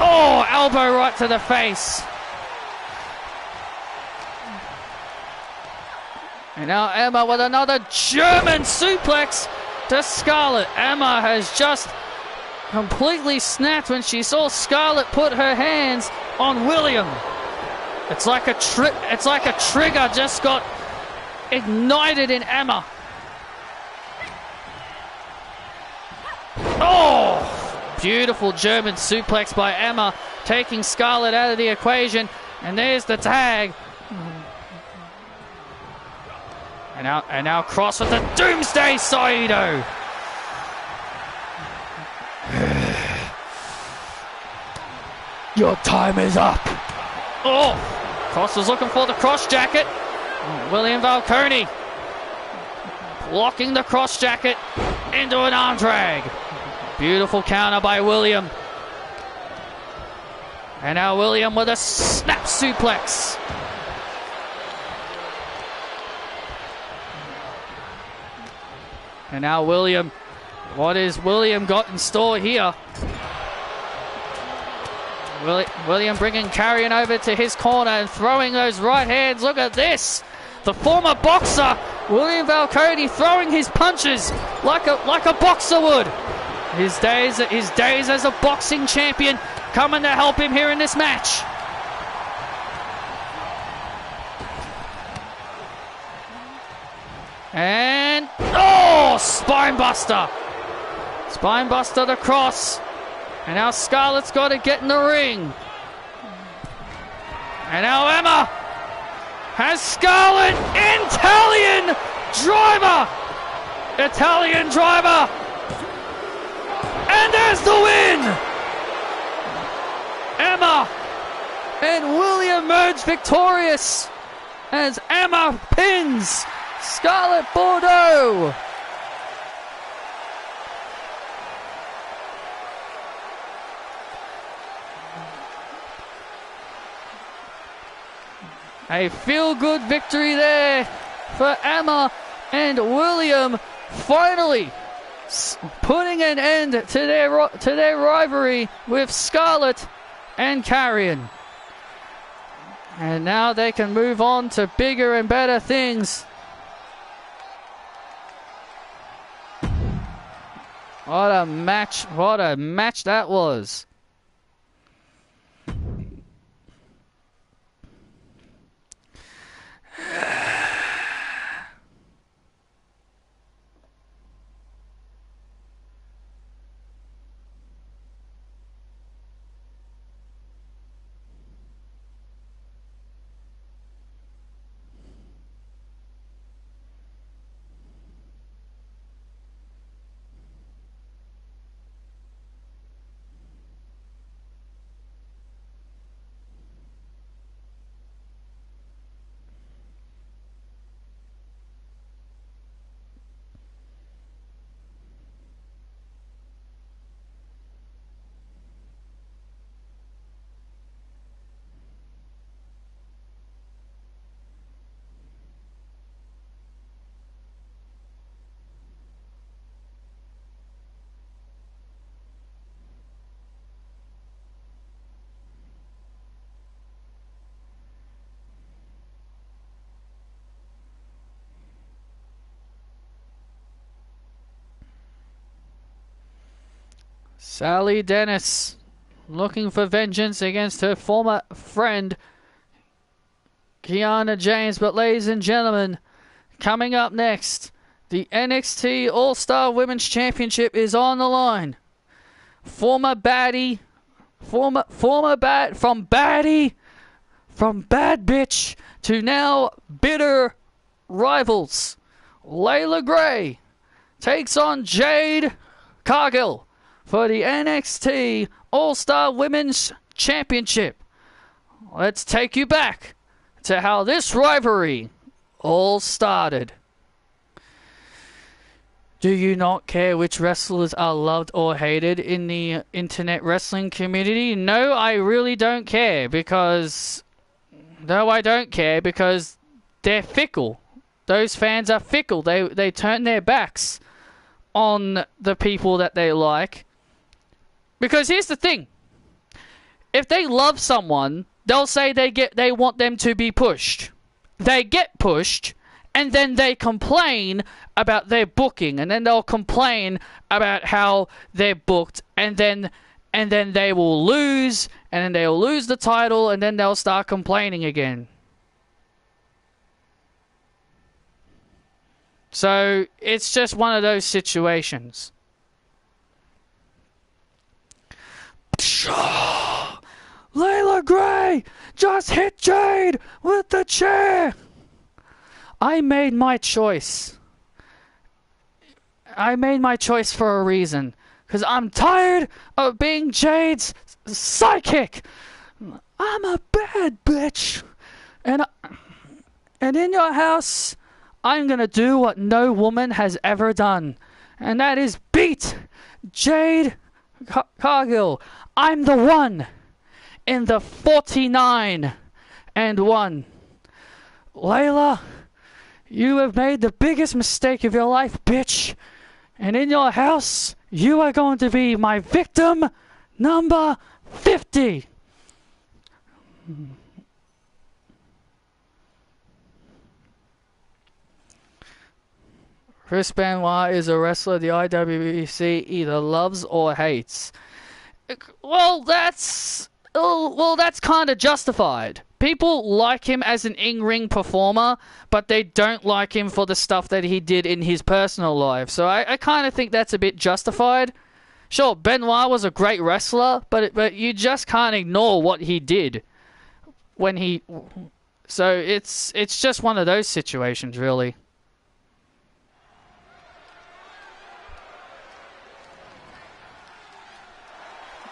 Oh, elbow right to the face. And now Emma with another German suplex to Scarlett. Emma has just completely snapped when she saw Scarlett put her hands on William. It's like a trigger just got ignited in Emma. Oh, beautiful German suplex by Emma, taking Scarlett out of the equation. And there's the tag. And now Cross with the Doomsday Saito. Your time is up. Oh, Cross was looking for the cross jacket. William Falcone blocking the cross jacket into an arm drag. Beautiful counter by William. And now William with a snap suplex. And now William, what is William got in store here? William bringing Carrion over to his corner and throwing those right hands. Look at this. The former boxer, William Falcone, throwing his punches like a boxer would. His days as a boxing champion coming to help him here in this match. And spinebuster. Spinebuster to Cross. And now Scarlett's got to get in the ring. And now Emma has Scarlett. Italian driver. And there's the win. Emma and William emerge victorious as Emma pins Scarlett Bordeaux. A feel-good victory there for Emma and William, finally putting an end to their rivalry with Scarlett and Carrion. And now they can move on to bigger and better things. What a match that was. Sally Dennis looking for vengeance against her former friend Kiana James. But ladies and gentlemen, coming up next, the NXT All-Star Women's Championship is on the line. From bad bitch to now bitter rivals. Layla Gray takes on Jade Cargill for the NXT All-Star Women's Championship. Let's take you back to how this rivalry all started. Do you not care which wrestlers are loved or hated in the internet wrestling community? No, I really don't care because... No, I don't care because they're fickle. Those fans are fickle. They turn their backs on the people that they like. Because here's the thing. If they love someone, they'll say they want them to be pushed. They get pushed, and then they complain about their booking, and then they'll complain about how they're booked, and then they will lose, and then they'll lose the title, and then they'll start complaining again. So it's just one of those situations. Layla Gray just hit Jade with the chair. I made my choice. I made my choice for a reason. Because I'm tired of being Jade's sidekick. I'm a bad bitch. And in your house, I'm going to do what no woman has ever done. And that is beat Jade Cargill. I'm the one in the 49-1. Layla, you have made the biggest mistake of your life, bitch. And in your house, you are going to be my victim number 50. Chris Benoit is a wrestler the IWC either loves or hates. Well, that's kind of justified. People like him as an in-ring performer, but they don't like him for the stuff that he did in his personal life. So I kind of think that's a bit justified. Sure, Benoit was a great wrestler, but you just can't ignore what he did when he... So it's just one of those situations, really.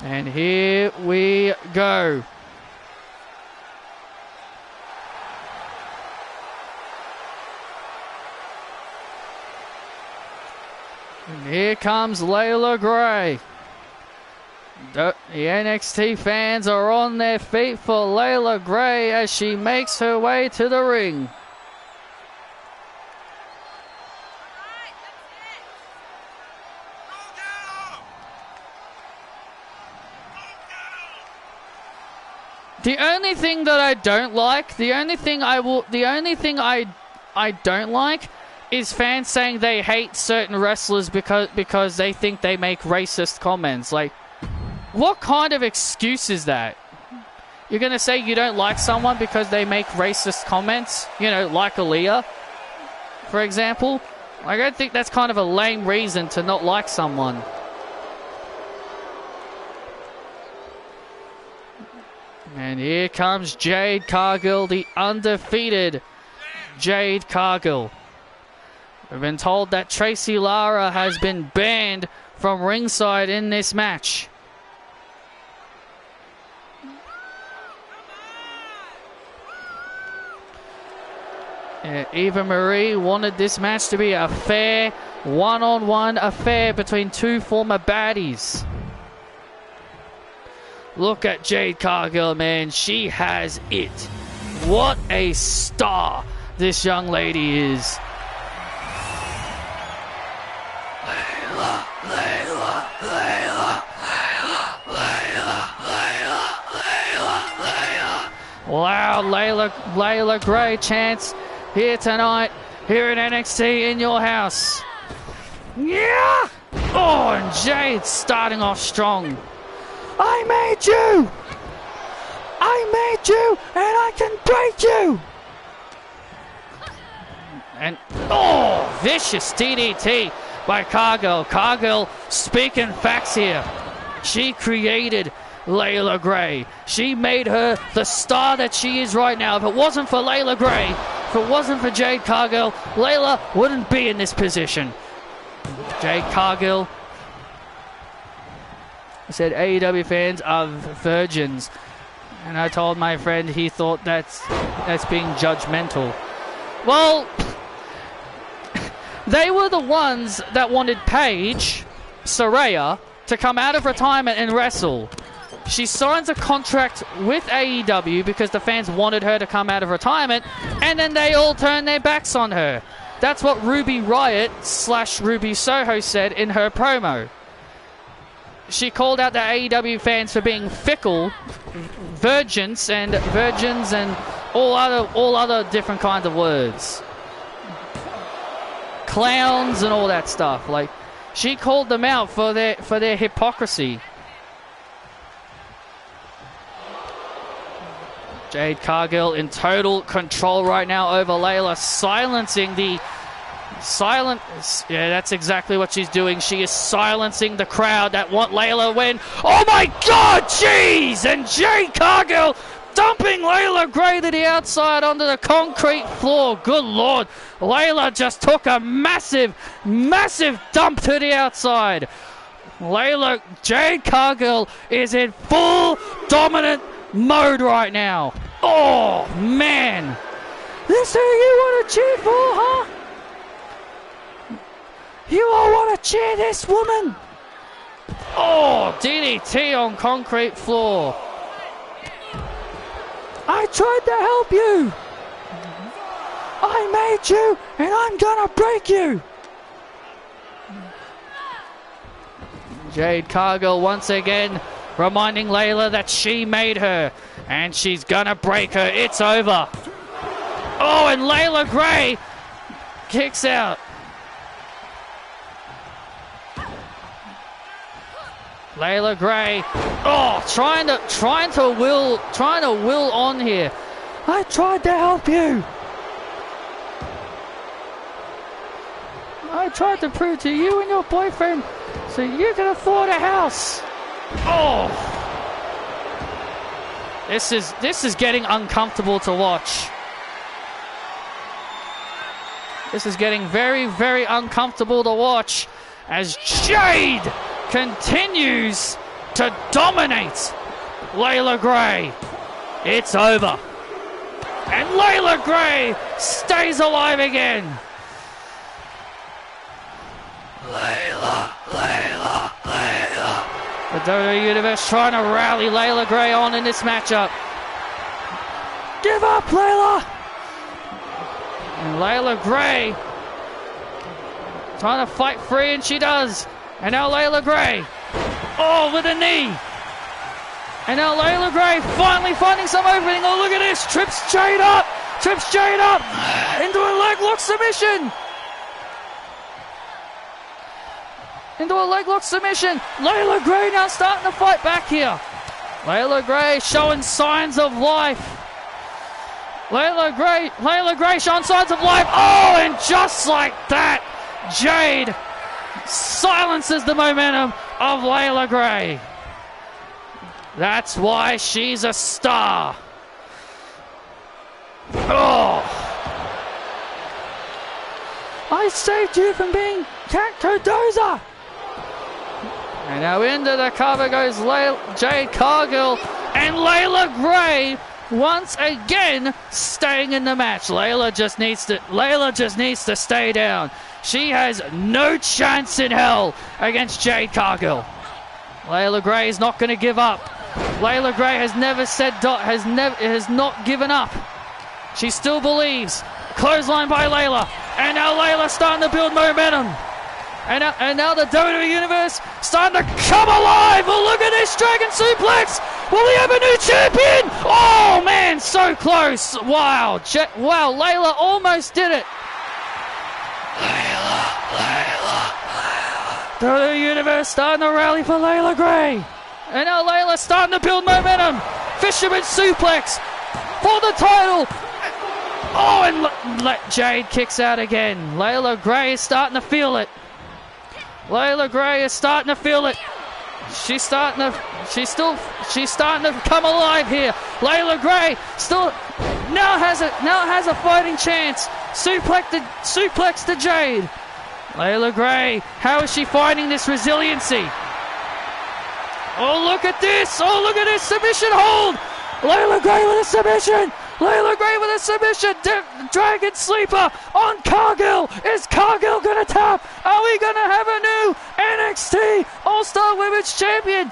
And here we go. And here comes Layla Gray. The NXT fans are on their feet for Layla Gray as she makes her way to the ring. The only thing that I don't like, the only thing I don't like is fans saying they hate certain wrestlers because they think they make racist comments. Like, what kind of excuse is that? You're going to say you don't like someone because they make racist comments? You know, like Aaliyah, for example? I don't think that's kind of a lame reason to not like someone. And here comes Jade Cargill, the undefeated Jade Cargill. We've been told that Tracy Lara has been banned from ringside in this match. Eva Marie wanted this match to be a fair one-on-one affair between two former baddies. Look at Jade Cargill, man. She has it. What a star this young lady is. Layla, Layla, Layla, Layla, Layla, Layla, Layla. Wow, Layla Gray chants here tonight, here at NXT in your house. Yeah! Oh, and Jade starting off strong. I made you, and I can break you. And, oh, vicious DDT by Cargill. Cargill speaking facts here. She created Layla Gray. She made her the star that she is right now. If it wasn't for Layla Gray, if it wasn't for Jade Cargill, Layla wouldn't be in this position. Jade Cargill said AEW fans are virgins. And I told my friend he thought that's being judgmental. Well, they were the ones that wanted Paige Saraya to come out of retirement and wrestle. She signs a contract with AEW because the fans wanted her to come out of retirement, and then they all turned their backs on her. That's what Ruby Riott / Ruby Soho said in her promo. She called out the AEW fans for being fickle, virgins and all other different kinds of words. Clowns and all that stuff. Like, she called them out for their hypocrisy. Jade Cargill in total control right now over Layla, silencing the yeah, that's exactly what she's doing. She is silencing the crowd that want Layla to win. Oh my God, jeez! And Jade Cargill dumping Layla Gray to the outside onto the concrete floor. Good Lord, Layla just took a massive dump to the outside. Jade Cargill is in full dominant mode right now. Oh man, this who you want to cheer for, huh? You all want to cheer this woman? Oh, DDT on concrete floor. I tried to help you. I made you, and I'm gonna break you. Jade Cargill once again reminding Layla that she made her, and she's gonna break her. It's over. Oh, and Layla Gray kicks out. Layla Gray, oh, trying to will on here. I tried to help you. I tried to prove to you and your boyfriend so you can afford a house. Oh, this is getting uncomfortable to watch. This is getting very, very uncomfortable to watch as Jade continues to dominate Layla Gray. It's over. And Layla Gray stays alive again. Layla. The WWE Universe trying to rally Layla Gray on in this matchup. Give up, Layla! And Layla Gray trying to fight free, and she does. And now Layla Gray, oh, with a knee. And now Layla Gray finally finding some opening. Oh, look at this. Trips Jade up. Into a leg lock submission. Layla Gray now starting to fight back here. Layla Gray showing signs of life. Layla Gray showing signs of life. Oh, and just like that, Jade silences the momentum of Layla Gray. That's why she's a star. Oh, I saved you from being Cacto Dozer. And now into the cover goes Jade Cargill, and Layla Gray once again staying in the match. Layla just needs to stay down. She has no chance in hell against Jade Cargill. Layla Gray is not going to give up. Layla Gray has not given up. She still believes. Clothesline by Layla, and now Layla starting to build momentum. And now the WWE Universe starting to come alive. Oh, look at this Dragon Suplex. Will he have a new champion? Oh man, so close. Wow, Layla almost did it. Layla. The Universe starting to rally for Layla Gray. And now Layla starting to build momentum. Fisherman suplex for the title. Oh, and Jade kicks out again. Layla Gray is starting to feel it. Layla Gray is starting to feel it. She's starting to come alive here. Layla Gray still now has a fighting chance. Suplex to Jade. Layla Gray, how is she finding this resiliency? Oh, look at this! Oh, look at this submission hold! Layla Gray with a submission! Layla Gray with a submission! Dragon Sleeper on Cargill! Is Cargill gonna tap? Are we gonna have a new NXT All-Star Women's Champion?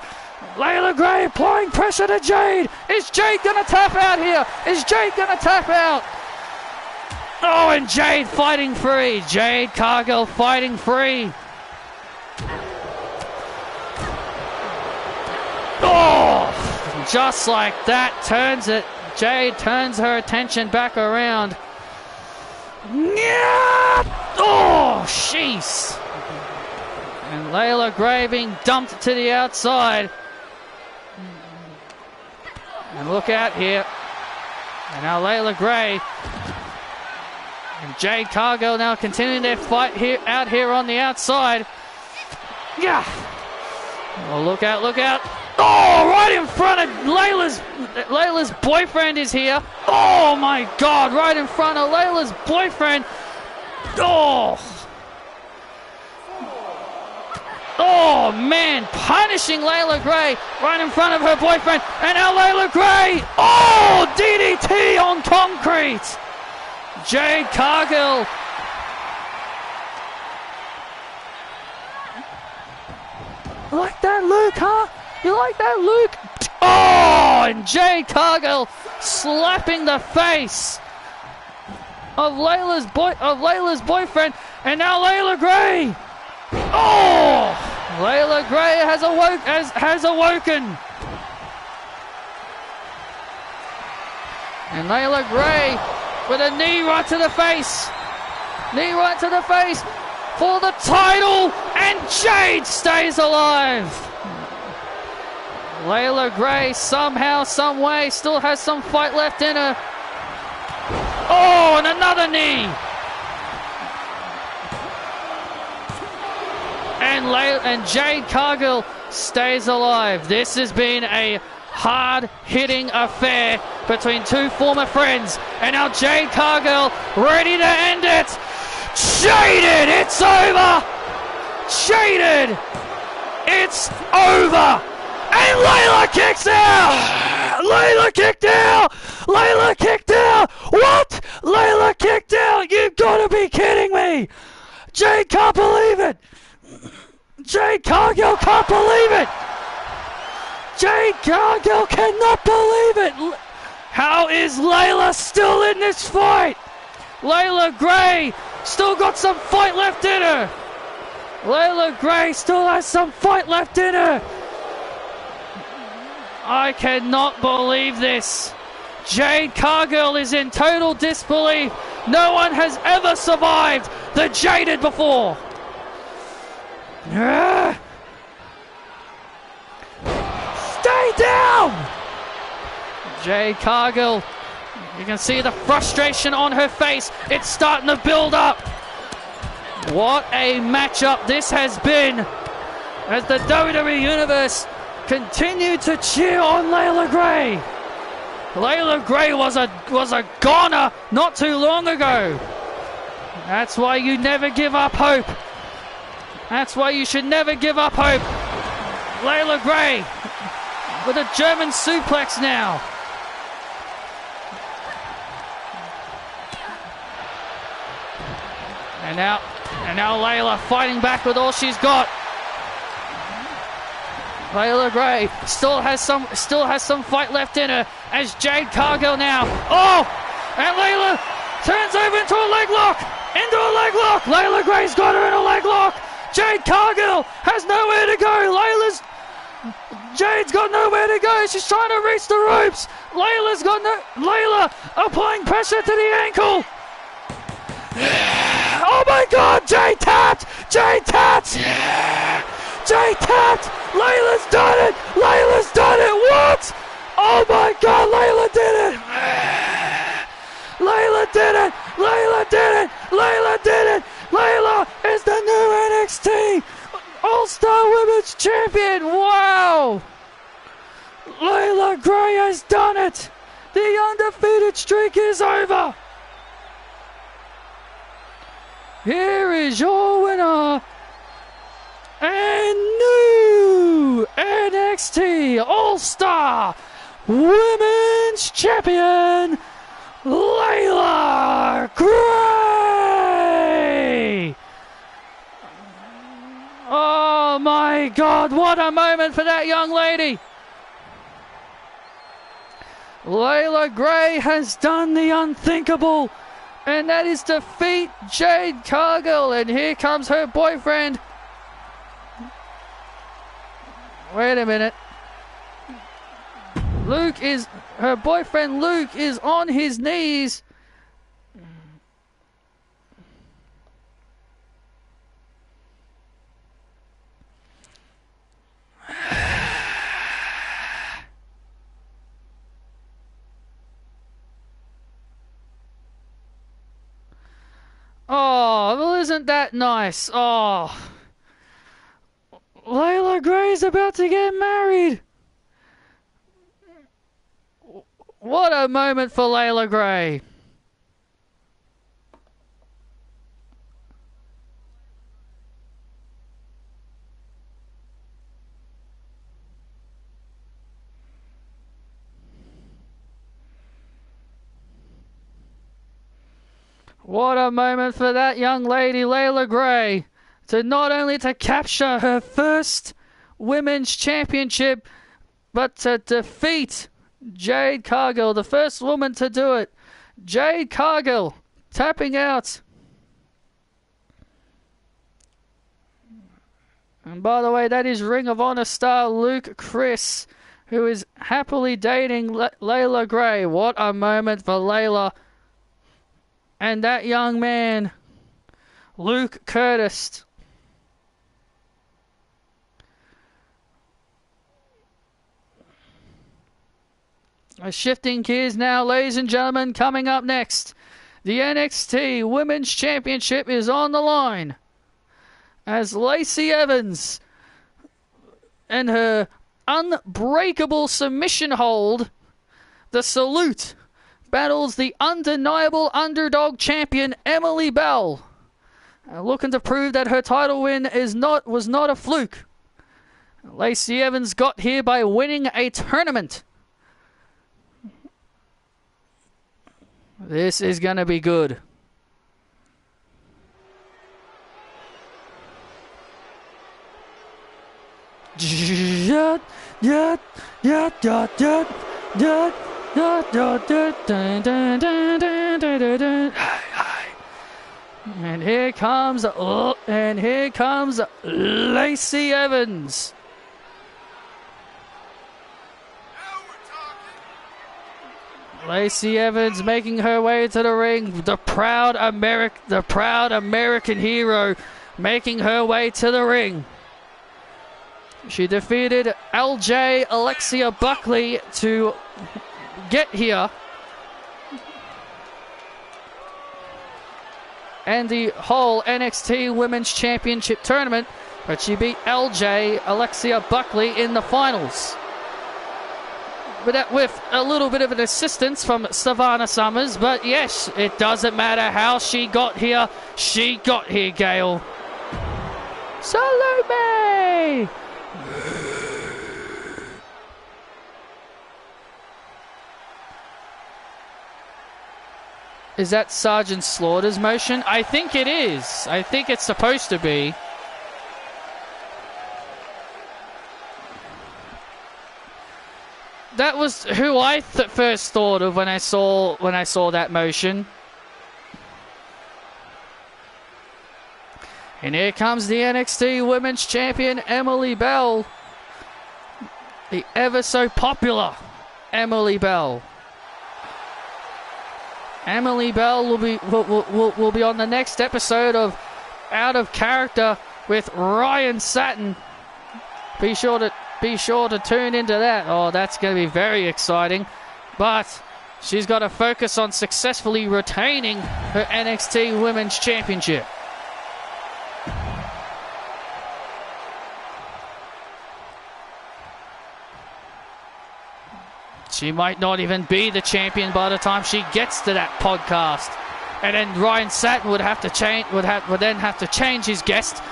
Layla Gray applying pressure to Jade! Is Jade gonna tap out here? Is Jade gonna tap out? Oh, and Jade fighting free! Jade Cargill fighting free! Oh! Just like that, turns it. Jade turns her attention back around. Yeah! Oh, jeez. And Layla Gray being dumped to the outside. And look out here. And now Layla Gray and Jade Cargill now continuing their fight out here on the outside. Yeah! Oh, look out, look out. Oh, right in front of Layla's boyfriend is here. Oh my God, right in front of Layla's boyfriend. Oh. Oh man, punishing Layla Gray right in front of her boyfriend. And now Layla Gray. Oh, DDT on concrete. Jade Cargill. You like that, Luke, huh? You like that, Luke? Oh, and Jade Cargill slapping the face of Layla's boyfriend, and now Layla Gray. Oh, Layla Gray has awoken, and Layla Gray with a knee right to the face, for the title, and Jade stays alive. Layla Gray somehow, some way, still has some fight left in her. Oh, and another knee. And Jade Cargill stays alive. This has been a hard-hitting affair between two former friends. And now Jade Cargill ready to end it. Jaded, it's over. Jaded, it's over. And Layla kicks out! Layla kicked out! Layla kicked out! What? Layla kicked out! You've got to be kidding me! Jade can't believe it! Jade Cargill can't believe it! Jade Cargill cannot believe it! How is Layla still in this fight? Layla Gray still got some fight left in her! Layla Gray still has some fight left in her! I cannot believe this. Jade Cargill is in total disbelief. No one has ever survived the Jaded before. Stay down! Jade Cargill, you can see the frustration on her face. It's starting to build up. What a matchup this has been as the WWE Universe continue to cheer on Layla Gray. Layla Gray was a goner not too long ago. That's why you never give up hope. That's why you should never give up hope. Layla Gray with a German suplex now. And now Layla fighting back with all she's got. Layla Gray still has some fight left in her as Jade Cargill now. Oh! And Layla turns over into a leg lock! Into a leg lock! Layla Gray's got her in a leg lock! Jade Cargill has nowhere to go! Jade's got nowhere to go! She's trying to reach the ropes! Layla applying pressure to the ankle! Oh my God! Jade tapped! Jade tapped! Jade tapped! Layla's done it! Layla's done it! What? Oh my God! Layla did it! Layla did did it! Layla did it! Layla did it! Layla is the new NXT All-Star Women's Champion! Wow! Layla Gray has done it! The undefeated streak is over! Here is your winner and new NXT All-Star Women's Champion, Layla Gray! Oh my God, what a moment for that young lady! Layla Gray has done the unthinkable, and that is defeat Jade Cargill, and here comes her boyfriend. Wait a minute. Her boyfriend Luke is on his knees. Oh, well, isn't that nice? Oh, Layla Gray's about to get married. What a moment for Layla Gray. What a moment for that young lady, Layla Gray, to not only to capture her first women's championship, but to defeat Jade Cargill, the first woman to do it. Jade Cargill tapping out. And by the way, that is Ring of Honor star Luke Chris, who is happily dating Layla Gray. What a moment for Layla and that young man, Luke Curtis. Shifting gears now, ladies and gentlemen, coming up next, the NXT Women's Championship is on the line as Lacey Evans and her unbreakable submission hold, the Salute, battles the undeniable underdog champion Emily Bell, looking to prove that her title win was not a fluke. Lacey Evans got here by winning a tournament. This is going to be good. And here comes Lacey Evans. Lacey Evans making her way to the ring. The proud American hero making her way to the ring. She defeated LJ Alexia Buckley to get here. And the whole NXT Women's Championship tournament, but she beat LJ Alexia Buckley in the finals. With a little bit of an assistance from Savannah Summers, but yes, it doesn't matter how she got here. She got here, Gail. Salute me! Is that Sergeant Slaughter's motion? I think it is. I think it's supposed to be. That was who I first thought of when I saw that motion. And here comes the NXT Women's Champion Emily Bell, the ever so popular Emily Bell. Emily Bell will be on the next episode of Out of Character with Ryan Satin. Be sure to tune into that. Oh, that's going to be very exciting. But She's got to focus on successfully retaining her NXT Women's Championship. She might not even be the champion by the time she gets to that podcast. And then Ryan Satin would then have to change his guest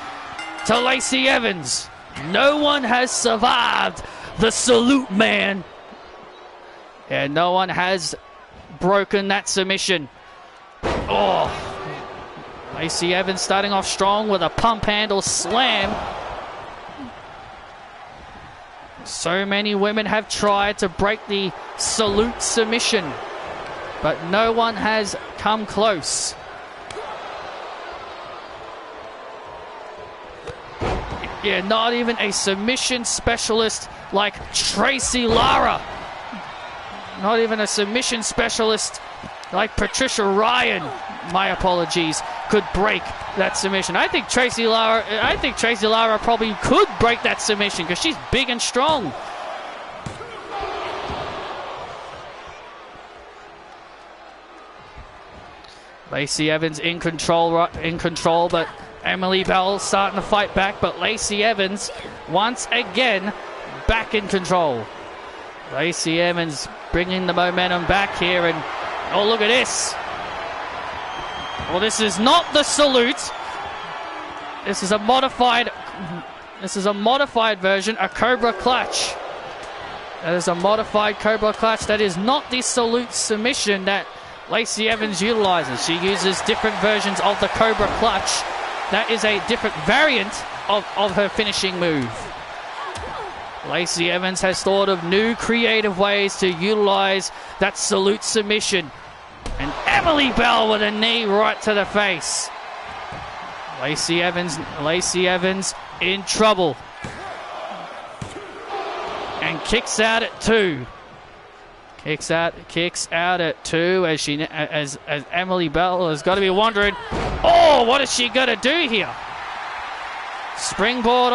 to Lacey Evans. No one has survived the Salute Man. And no one has broken that submission. Oh, Lacey Evans starting off strong with a pump handle slam. So many women have tried to break the Salute submission, but no one has come close. Yeah, not even a submission specialist like Tracy Lara. Not even a submission specialist like Patricia Ryan, my apologies, could break that submission. I think Tracy Lara probably could break that submission because she's big and strong. Lacey Evans in control, but Emily Bell starting to fight back, but Lacey Evans once again back in control. Lacey Evans bringing the momentum back here, and oh, look at this. Well, this is not the Salute. This is a modified version, a Cobra Clutch. That is a modified Cobra Clutch. That is not the Salute submission that Lacey Evans utilizes. She uses different versions of the Cobra Clutch. That is a different variant of her finishing move. Lacey Evans has thought of new creative ways to utilize that Salute submission. And Emily Bell with a knee right to the face. Lacey Evans in trouble. And kicks out at 2. Kicks out at 2 as Emily Bell has got to be wondering, oh, what is she going to do here? Springboard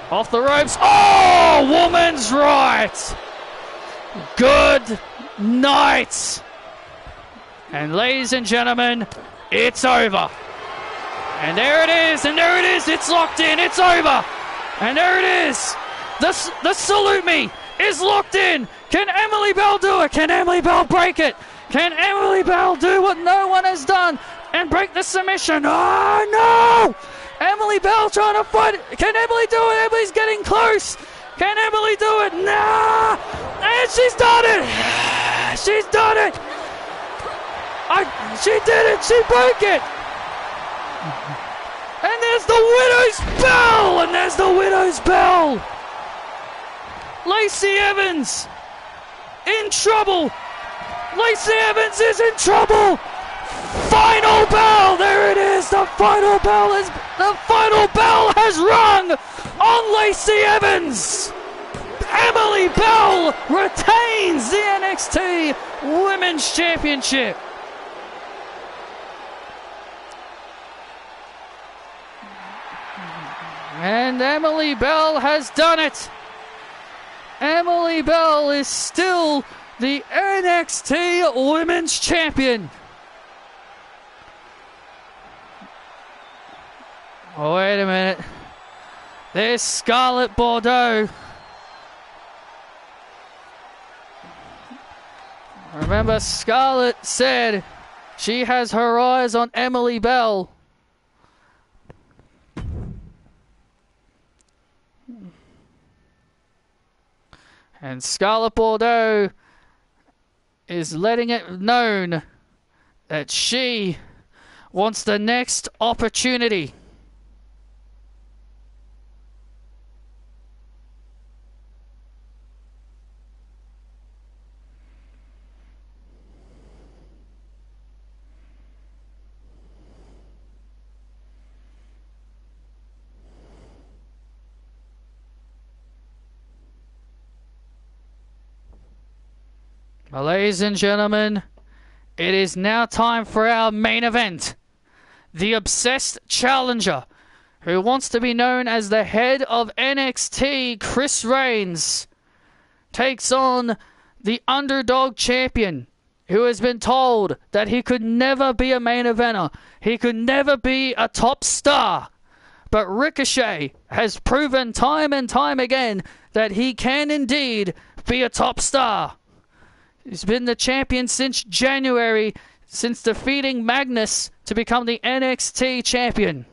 off the ropes. Oh, woman's right. Good night. And ladies and gentlemen, it's over. And there it is, it's locked in, it's over. And there it is. The Salute Me is locked in. Can Emily Bell do it? Can Emily Bell break it? Can Emily Bell do what no one has done and break the submission? Oh, no! Emily Bell trying to fight. Can Emily do it? Emily's getting close. Can Emily do it? Nah! And she's done it! She's done it! She did it! She broke it! And there's the Widow's Bell! And there's the Widow's Bell! Lacey Evans in trouble! Lacey Evans is in trouble! Final bell! There it is! The final bell has rung on Lacey Evans! Emily Bell retains the NXT Women's Championship. And Emily Bell has done it. Emily Bell is still the NXT Women's Champion. Oh, wait a minute. There's Scarlett Bordeaux. Remember, Scarlett said she has her eyes on Emily Bell. And Scarlett Bordeaux is letting it known that she wants the next opportunity. Well, ladies and gentlemen, it is now time for our main event. The obsessed challenger, who wants to be known as the head of NXT, Chris Reigns, takes on the underdog champion, who has been told that he could never be a main eventer. He could never be a top star. But Ricochet has proven time and time again that he can indeed be a top star. He's been the champion since January, since defeating Magnus to become the NXT champion.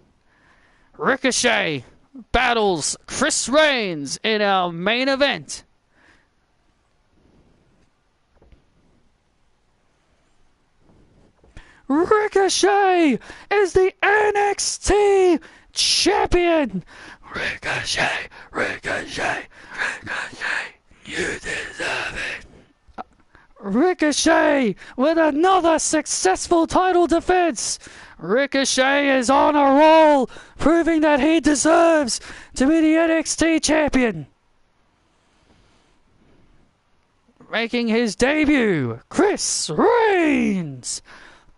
Ricochet battles Chris Reigns in our main event. Ricochet is the NXT champion. Ricochet, Ricochet, Ricochet, you deserve it. Ricochet with another successful title defense. Ricochet is on a roll, proving that he deserves to be the NXT champion. Making his debut, Chris Reigns.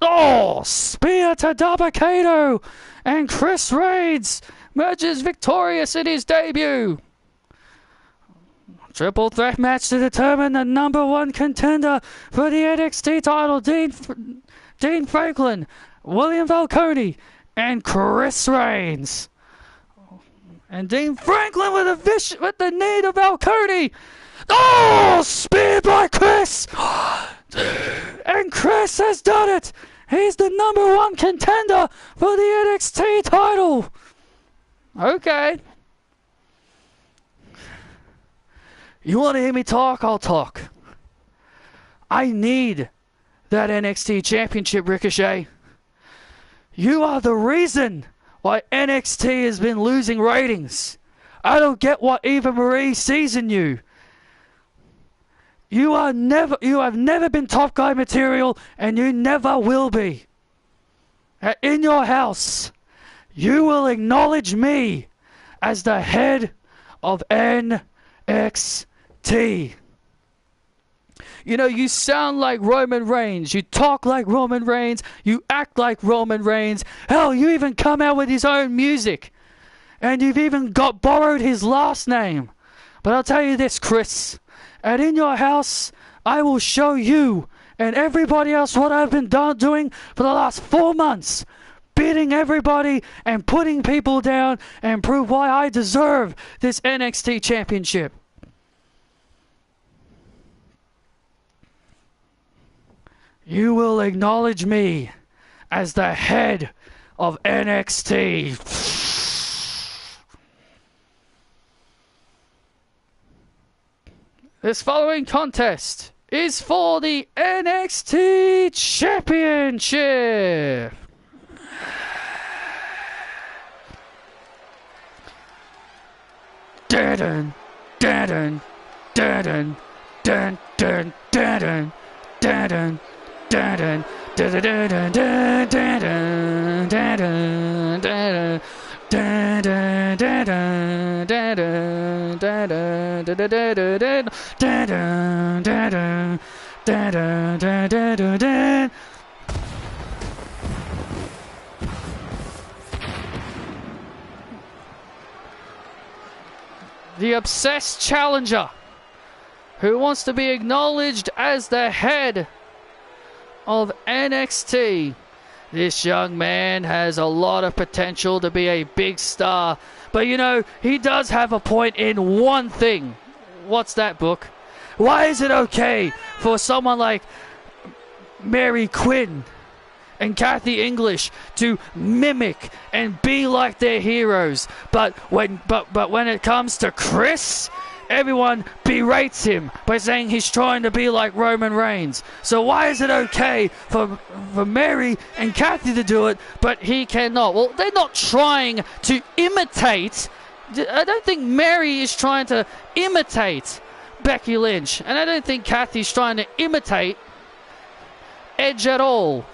Oh, spear to Dabba-Kato, and Chris Reigns emerges victorious in his debut. Triple threat match to determine the number one contender for the NXT title, Dean Franklin, William Falcone, and Chris Reigns. And Dean Franklin with the knee to Falcone. Oh, spear by Chris. And Chris has done it. He's the number one contender for the NXT title. Okay. You want to hear me talk? I'll talk. I need that NXT championship, Ricochet. You are the reason why NXT has been losing ratings. I don't get what Eva Marie sees in you. You have never been top guy material, and you never will be. In your house, you will acknowledge me as the head of NXT. You know, you sound like Roman Reigns, you talk like Roman Reigns, you act like Roman Reigns. Hell, you even come out with his own music. And you've even borrowed his last name. But I'll tell you this, Chris. And in your house, I will show you and everybody else what I've been doing for the last 4 months. Beating everybody and putting people down, and prove why I deserve this NXT championship. You will acknowledge me as the head of NXT. This following contest is for the NXT Championship. Dun dun dun dun dun dun dun dun the obsessed challenger who wants to be acknowledged as the head of NXT. This young man has a lot of potential to be a big star. But you know, he does have a point in one thing. What's that, Book? Why is it okay for someone like Mary Quinn and Kathy English to mimic and be like their heroes? But when it comes to Chris, everyone berates him by saying he's trying to be like Roman Reigns. So why is it okay for Mary and Kathy to do it, but he cannot? Well, they're not trying to imitate. I don't think Mary is trying to imitate Becky Lynch, and I don't think Kathy's trying to imitate Edge at all.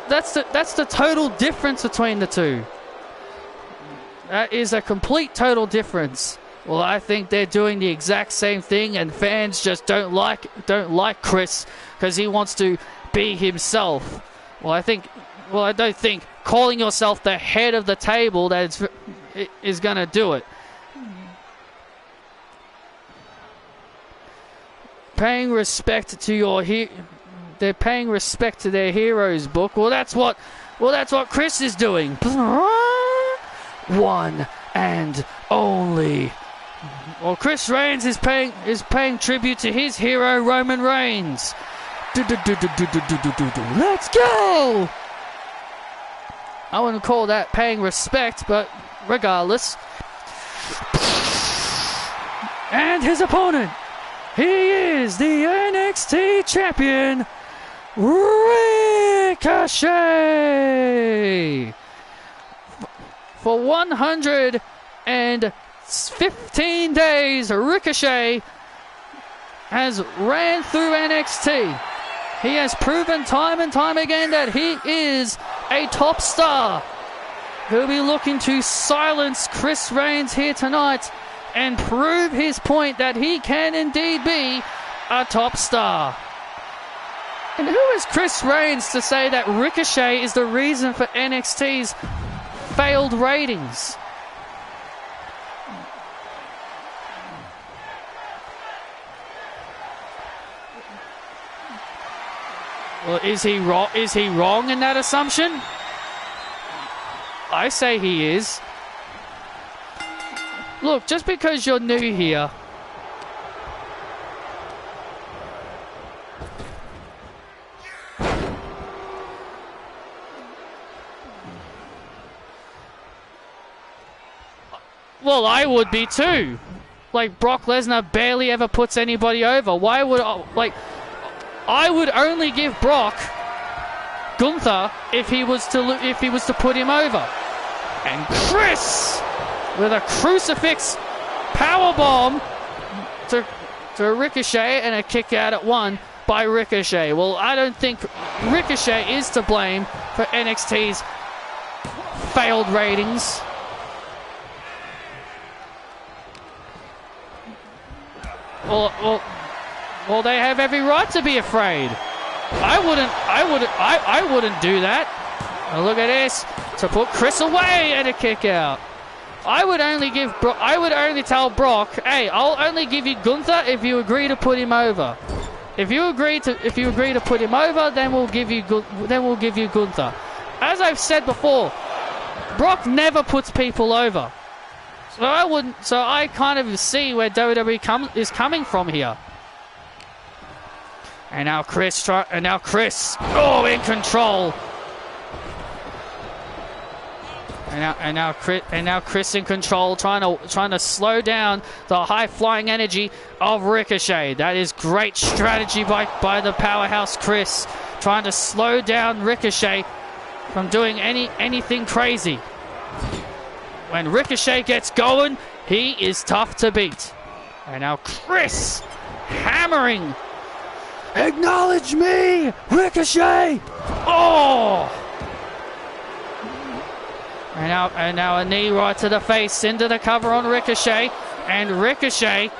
That's the total difference between the two. That is a complete total difference. Well, I think they're doing the exact same thing, and fans just don't like Chris because he wants to be himself. Well, I don't think calling yourself the head of the table is going to do it. paying respect to they're paying respect to their heroes, Book. Well, that's what Chris is doing. One and only. Well, Chris Reigns is paying tribute to his hero, Roman Reigns. Let's go! I wouldn't call that paying respect, but regardless. And his opponent, he is the NXT champion, Ricochet. For 115 days, Ricochet has ran through NXT. He has proven time and time again that he is a top star. He'll be looking to silence Chris Reigns here tonight and prove his point that he can indeed be a top star. And who is Chris Reigns to say that Ricochet is the reason for NXT's failed ratings? Well, is he wrong? Is he wrong in that assumption? I say he is. Look, just because you're new here, well, I would be too. Like, Brock Lesnar barely ever puts anybody over. Why would I would only give Brock Gunther if he was to put him over. And Chris with a crucifix powerbomb to Ricochet and a kick out at one by Ricochet. Well, I don't think Ricochet is to blame for NXT's failed ratings. Well, they have every right to be afraid. I wouldn't do that. Oh, look at this, to put Chris away and a kick out. I would only tell Brock, hey, I'll only give you Gunther if you agree to put him over. If you agree to put him over, then we'll give you Gunther. As I've said before, Brock never puts people over. So I kind of see where WWE is coming from here. And now Chris, oh, in control. And now Chris in control, trying to slow down the high flying energy of Ricochet. That is great strategy by the powerhouse Chris, trying to slow down Ricochet from doing anything crazy. When Ricochet gets going, he is tough to beat. And now Chris hammering. Acknowledge me, Ricochet! Oh! And now a knee right to the face, into the cover on Ricochet. And Ricochet,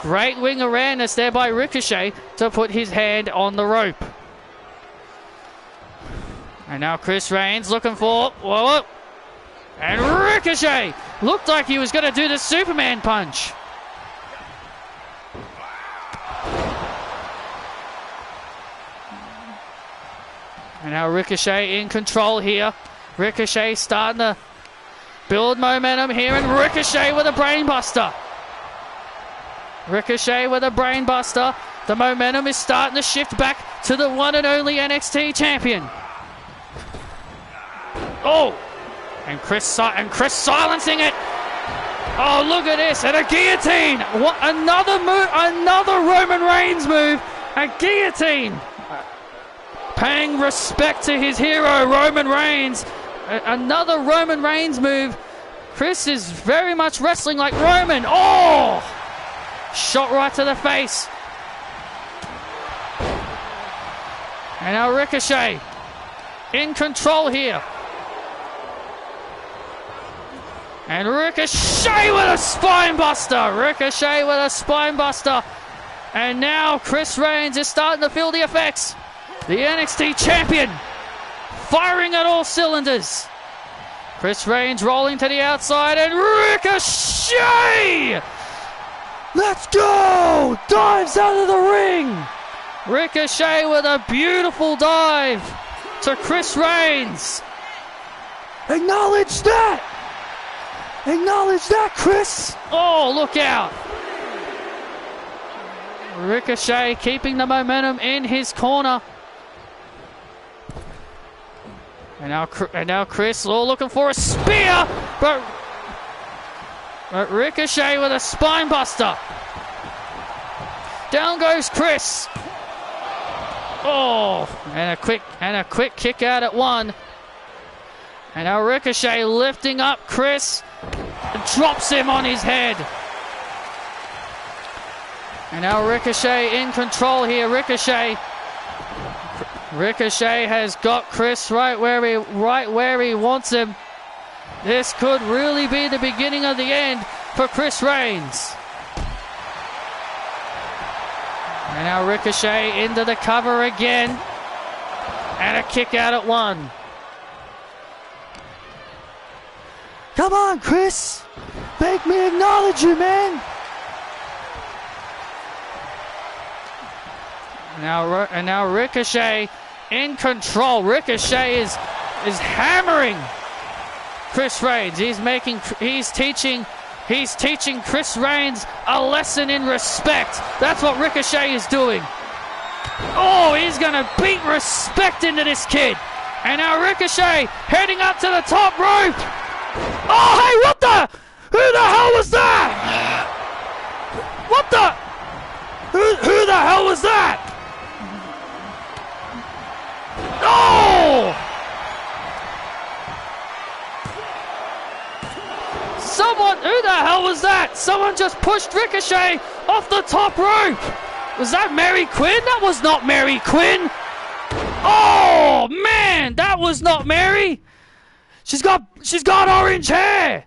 great wing awareness there by Ricochet to put his hand on the rope. And now Chris Reigns looking for, whoa, and Ricochet looked like he was going to do the Superman punch. And now Ricochet in control here. Ricochet starting to build momentum here, and Ricochet with a brainbuster. Ricochet with a brainbuster. The momentum is starting to shift back to the one and only NXT champion. Oh! And Chris silencing it. Oh, look at this. And a guillotine. What? Another move. Another Roman Reigns move. A guillotine. Paying respect to his hero, Roman Reigns. Another Roman Reigns move. Chris is very much wrestling like Roman. Oh! Shot right to the face. And now Ricochet in control here. And Ricochet with a spine buster. Ricochet with a spine buster. And now Chris Reigns is starting to feel the effects. The NXT champion firing at all cylinders. Chris Reigns rolling to the outside, and Ricochet Let's go! Dives out of the ring. Ricochet with a beautiful dive to Chris Reigns. Acknowledge that! Acknowledge that, Chris! Oh, look out! Ricochet keeping the momentum in his corner. And now Chris looking for a spear, but Ricochet with a spine buster. Down goes Chris. Oh, and a quick kick out at one. And now Ricochet lifting up Chris and drops him on his head. And now Ricochet in control here. Ricochet has got Chris right where he wants him. This could really be the beginning of the end for Chris Reigns. And now Ricochet into the cover again. And a kick out at one. Come on, Chris. Make me acknowledge you, man. And now Ricochet in control. Ricochet is hammering Chris Reigns. He's teaching Chris Reigns a lesson in respect. That's what Ricochet is doing. Oh, he's gonna beat respect into this kid. And now Ricochet heading up to the top rope. Oh, hey, what the? Who the hell was that? What the? Who the hell was that? Oh! Who the hell was that? Someone just pushed Ricochet off the top rope. Was that Mary Quinn? That was not Mary Quinn. Oh, man, that was not Mary. She's got orange hair.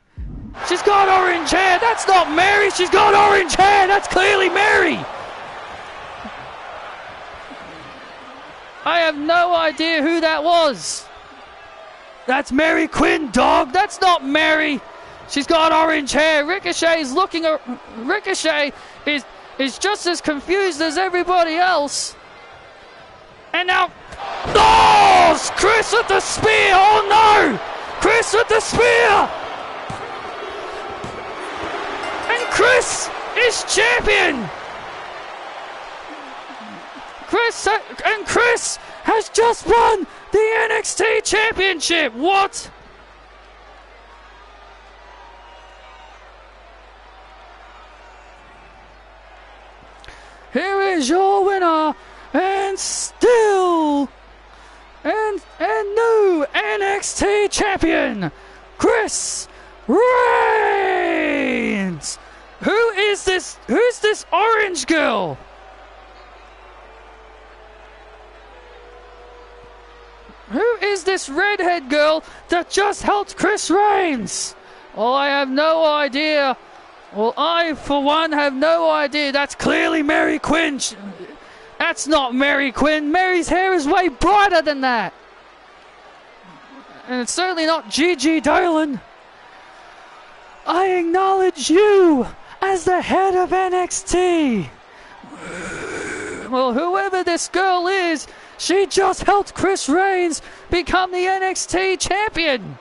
She's got orange hair. That's not Mary. She's got orange hair. That's clearly Mary. I have no idea who that was. That's Mary Quinn, dog. That's not Mary. She's got orange hair. Ricochet is just as confused as everybody else. And now, oh, Chris with the spear. Oh no, Chris with the spear. And Chris is champion. Chris has just won the NXT Championship. What? Here is your winner and still and new NXT champion, Chris Reigns. Who is this? Who's this orange girl? Who is this redhead girl that just helped Chris Reigns? Well, I have no idea. Well, I, for one, have no idea. That's clearly Mary Quinn. That's not Mary Quinn. Mary's hair is way brighter than that. And it's certainly not Gigi Dolan. I acknowledge you as the head of NXT. Well, whoever this girl is, she just helped Chris Reigns become the NXT champion.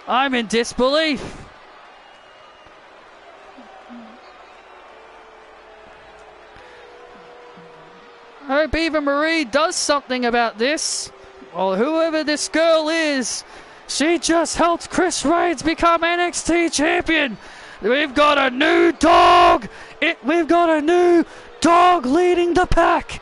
I'm in disbelief. I hope Eva Marie does something about this. Well, whoever this girl is, she just helped Chris Reigns become NXT champion. We've got a new dog. We've got a new dog leading the pack.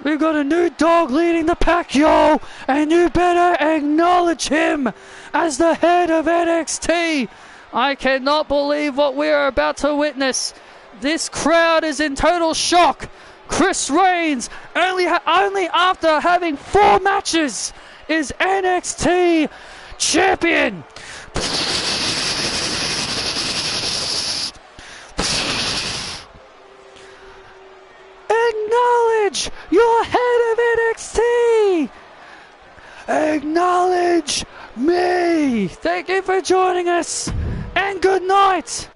We've got a new dog leading the pack, yo. And you better acknowledge him as the head of NXT. I cannot believe what we are about to witness. This crowd is in total shock. Chris Reigns, only after having 4 matches, is NXT champion. Acknowledge your head of NXT. Acknowledge me. Thank you for joining us. good night.